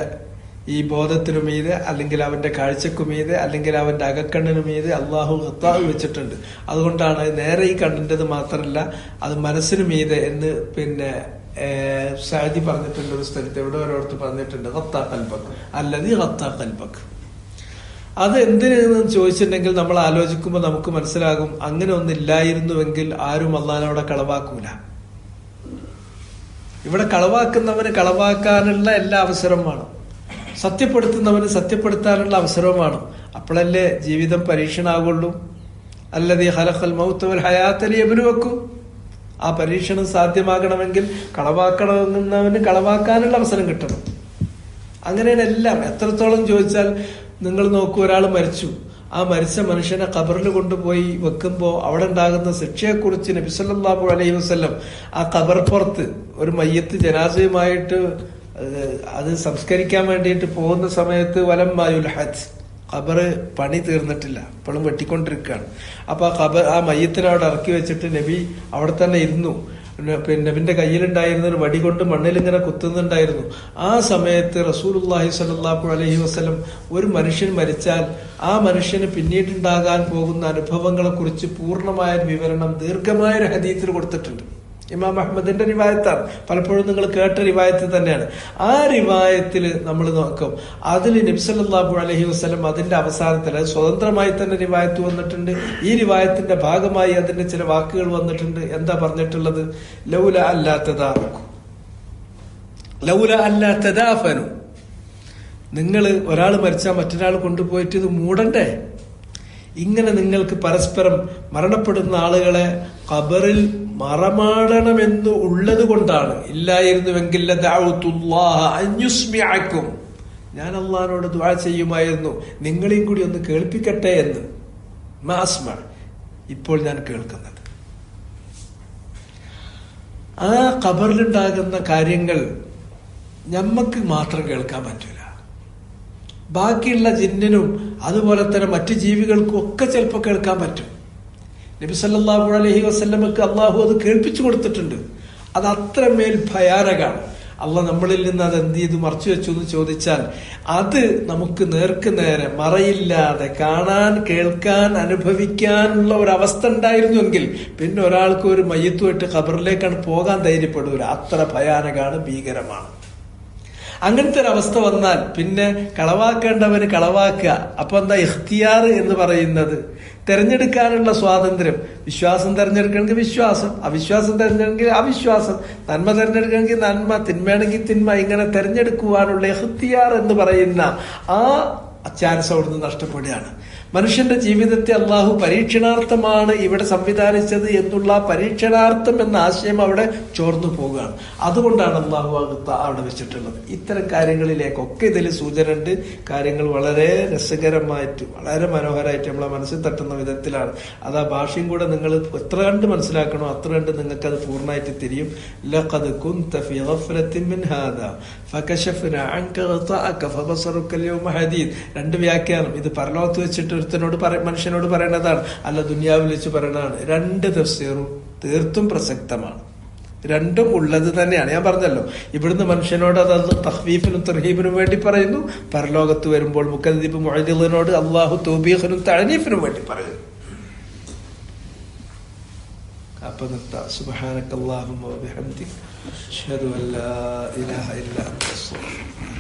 ഈ ബോധത്തിനു മീതെ, അല്ലെങ്കിൽ അവന്റെ കാഴ്ചക്കു മീതെ, അല്ലെങ്കിൽ അവന്റെ അകക്കണ്ണിനു മീതെ അള്ളാഹു ഗിതാഅ് വെച്ചിട്ടുണ്ട്. അതുകൊണ്ടാണ് നേരെ ഈ കണ്ണിൻ്റെത് മാത്രമല്ല, അത് മനസ്സിനു മീതെ എന്ന് പിന്നെ സാദി പറഞ്ഞിട്ടുണ്ട് ഒരു സ്ഥലത്ത്, എവിടെ ഓരോരുത്തർ പറഞ്ഞിട്ടുണ്ട്, ഖത്താ ഖൽബക് അല്ലദീ ഖത്താ ഖൽബക്. അത് എന്തിനെന്ന് ചോദിച്ചിട്ടുണ്ടെങ്കിൽ നമ്മൾ ആലോചിക്കുമ്പോൾ നമുക്ക് മനസ്സിലാകും, അങ്ങനെ ഒന്നില്ലായിരുന്നുവെങ്കിൽ ആരും അള്ളാഹിനെ കളവാക്കൂല. ഇവിടെ കളവാക്കുന്നവന് കളവാക്കാനുള്ള എല്ലാ അവസരവും വേണം, സത്യപ്പെടുത്തുന്നവന് സത്യപ്പെടുത്താനുള്ള അവസരവും വേണം. അപ്പോഴല്ലേ ജീവിതം പരീക്ഷണാകുള്ളൂ. അല്ലദീ ഖലഖൽ മൗത വൽ ഹയാത ലിയബ്ലുവക്കും. ആ പരീക്ഷണം സാധ്യമാകണമെങ്കിൽ കളവാക്കണമെന്നവന് കളവാക്കാനുള്ള അവസരം കിട്ടണം. അങ്ങനെയാണ് എല്ലാം. എത്രത്തോളം ചോദിച്ചാൽ, നിങ്ങൾ നോക്കൂ, ഒരാൾ മരിച്ചു, ആ മരിച്ച മനുഷ്യനെ ഖബറിൽ കൊണ്ടുപോയി വെക്കുമ്പോൾ അവിടെ ഉണ്ടാകുന്ന ശിക്ഷയെക്കുറിച്ച് നബി സല്ലല്ലാഹു അലൈഹി വസല്ലം ആ ഖബർപ്പുറത്ത് ഒരു മയ്യത്ത് ജനാസയുമായിട്ട് അത് സംസ്കരിക്കാൻ വേണ്ടിയിട്ട് പോകുന്ന സമയത്ത് വലമ്മായുൽ ഹജ്ജ്, ഖബറ് പണി തീർന്നിട്ടില്ല, ഇപ്പോഴും വെട്ടിക്കൊണ്ടിരിക്കുകയാണ്. അപ്പൊ ആ മയ്യത്തിനെ അവിടെ ഇറക്കി വെച്ചിട്ട് നബി അവിടെ തന്നെ ഇരുന്നു. പിന്നെ നബിന്റെ കയ്യിലുണ്ടായിരുന്ന ഒരു വടി കൊണ്ട് മണ്ണിൽ ഇങ്ങനെ കുത്തുന്നുണ്ടായിരുന്നു. ആ സമയത്ത് റസൂലുള്ളാഹി സ്വല്ലല്ലാഹു അലൈഹി വസല്ലം ഒരു മനുഷ്യൻ മരിച്ചാൽ ആ മനുഷ്യന് പിന്നീടുണ്ടാകാൻ പോകുന്ന അനുഭവങ്ങളെ കുറിച്ച് പൂർണ്ണമായ വിവരണം ദീർഘമായ ഒരു ഹദീസിൽ കൊടുത്തിട്ടുണ്ട്. ഇമാം അഹ്മദിന്റെ റിവായത്താണ്, പലപ്പോഴും നിങ്ങൾ കേട്ട റിവായത്ത് തന്നെയാണ്. ആ റിവായത്തിൽ നമ്മൾ നോക്കും, അതിൽ നബി സല്ലല്ലാഹു അലൈഹി വസല്ലം അതിന്റെ അവസാനത്തിൽ, അത് സ്വതന്ത്രമായി തന്നെ റിവായത്ത് വന്നിട്ടുണ്ട്. ഈ റിവായത്തിന്റെ ഭാഗമായി അതിന്റെ ചില വാക്കുകൾ വന്നിട്ടുണ്ട്. എന്താ പറഞ്ഞിട്ടുള്ളത്? ലൗല അല്ലാ തദാറകു, ലൗല അല്ലാ തദാഫനു. നിങ്ങൾ ഒരാൾ മരിച്ചാൽ മറ്റൊരാൾ കൊണ്ടുപോയിട്ട് ഇത് മൂടണ്ടേ? ഇങ്ങനെ നിങ്ങൾക്ക് പരസ്പരം മരണപ്പെടുന്ന ആളുകളെ ഖബറിൽ മറമാടണമെന്ന് ഉള്ളത് കൊണ്ടാണ്. ഇല്ലായിരുന്നുവെങ്കിൽ ഞാൻ അള്ളാഹിനോട് ദുആ ചെയ്യുമായിരുന്നു, നിങ്ങളെയും കൂടി ഒന്ന് കേൾപ്പിക്കട്ടെ എന്ന്. മാസ്മ, ഇപ്പോൾ ഞാൻ കേൾക്കുന്നത്. ആ ഖബറിലുണ്ടാകുന്ന കാര്യങ്ങൾ ഞമ്മക്ക് മാത്രം കേൾക്കാൻ പറ്റൂല, ബാക്കിയുള്ള ജിന്നിനും അതുപോലെ തന്നെ മറ്റു ജീവികൾക്കും ഒക്കെ ചിലപ്പോൾ കേൾക്കാൻ പറ്റും. നബി സല്ലല്ലാഹു അലൈഹി വസല്ലമക്ക് അള്ളാഹു അത് കേൾപ്പിച്ചു കൊടുത്തിട്ടുണ്ട്. അത് അത്രമേൽ ഭയാനകമാണ്. അള്ളാഹ് നമ്മളിൽ നിന്ന് അത് എന്ത് ചെയ്തു മറച്ചു വെച്ചു എന്ന് ചോദിച്ചാൽ, അത് നമുക്ക് നേർക്ക് നേരെ മറയില്ലാതെ കാണാൻ, കേൾക്കാൻ, അനുഭവിക്കാനുള്ള ഒരവസ്ഥ ഉണ്ടായിരുന്നുവെങ്കിൽ പിന്നെ ഒരാൾക്ക് ഒരു മയ്യത്തുമായിട്ട് ഖബറിലേക്കാണ് പോകാൻ ധൈര്യപ്പെടൂല. അത്ര ഭയാനകമാണ്, ഭീകരമാണ്. അങ്ങനത്തെ ഒരു അവസ്ഥ വന്നാൽ പിന്നെ കളവാക്കേണ്ടവന് കളവാക്കുക. അപ്പൊ എന്താ ഇഖ്തിയാർ എന്ന് പറയുന്നത്? തെരഞ്ഞെടുക്കാനുള്ള സ്വാതന്ത്ര്യം. വിശ്വാസം തെരഞ്ഞെടുക്കണമെങ്കിൽ വിശ്വാസം, അവിശ്വാസം തെരഞ്ഞെടുക്കണമെങ്കിൽ അവിശ്വാസം, നന്മ തെരഞ്ഞെടുക്കണമെങ്കിൽ നന്മ, തിന്മയാണെങ്കിൽ തിന്മ, ഇങ്ങനെ തെരഞ്ഞെടുക്കുവാനുള്ള ഇഖ്തിയാർ എന്ന് പറയുന്ന ആ ചാൻസ് അവിടുന്ന് നഷ്ടപ്പെടുകയാണ്. മനുഷ്യന്റെ ജീവിതത്തെ അള്ളാഹു പരീക്ഷണാർത്ഥമാണ് ഇവിടെ സംവിധാനിച്ചത് എന്നുള്ള പരീക്ഷണാർത്ഥം എന്ന ആശയം അവിടെ ചോർന്നു പോകുകയാണ്. അതുകൊണ്ടാണ് അള്ളാഹു അവിടെ വെച്ചിട്ടുള്ളത്. ഇത്തരം കാര്യങ്ങളിലേക്കൊക്കെ ഇതിൽ സൂചന ഉണ്ട്. കാര്യങ്ങൾ വളരെ രസകരമായിട്ട് വളരെ മനോഹരമായിട്ട് നമ്മളെ മനസ്സിൽ തട്ടുന്ന വിധത്തിലാണ്. അത് ആ ഭാഷയും കൂടെ നിങ്ങൾ എത്ര കണ്ട് മനസ്സിലാക്കണോ അത്ര കണ്ട് നിങ്ങൾക്ക് അത് പൂർണ്ണമായിട്ട് തിരിയും. ലഖദ് കുൻത ഫീ ഗഫ്ലത്തിൻ മിൻ ഹാദാ ഫകശഫ്നാ അൻക ഗതാഅക ഫബസറുക അൽയൗമ ഹദീദ്. രണ്ട് വ്യാഖ്യാനം. ഇത് പരലോകത്ത് വെച്ചിട്ട് ഒരുത്തനോട് മനുഷ്യനോട് പറയുന്നതാണ്, അല്ല ദുനിയാവിൽ വെച്ച് പറയുന്നതാണ്. രണ്ട് തഫ്സീറും തീർത്തും പ്രസക്തമാണ്. രണ്ടും ഉള്ളത് തന്നെയാണ്. ഞാൻ പറഞ്ഞല്ലോ, ഇവിടുന്ന് മനുഷ്യനോട് അത് തഖ്വീഫിനും തർഹീബിനും വേണ്ടി പറയുന്നു. പരലോകത്ത് വരുമ്പോൾ മുക്കദ്ദിബ് മുഅ്രിദിനോട് അല്ലാഹു തൗബീഖിനും തഅനീഫിനും വേണ്ടി പറയുന്നു. അപ്പൊ നിർത്താം. സുബ്ഹാനക അല്ലാഹുമ്മ വബിഹംദിക അശ്ഹദു അൻ ലാ ഇലാഹ ഇല്ലാ അൻത അസ്തഗ്ഫിറുക.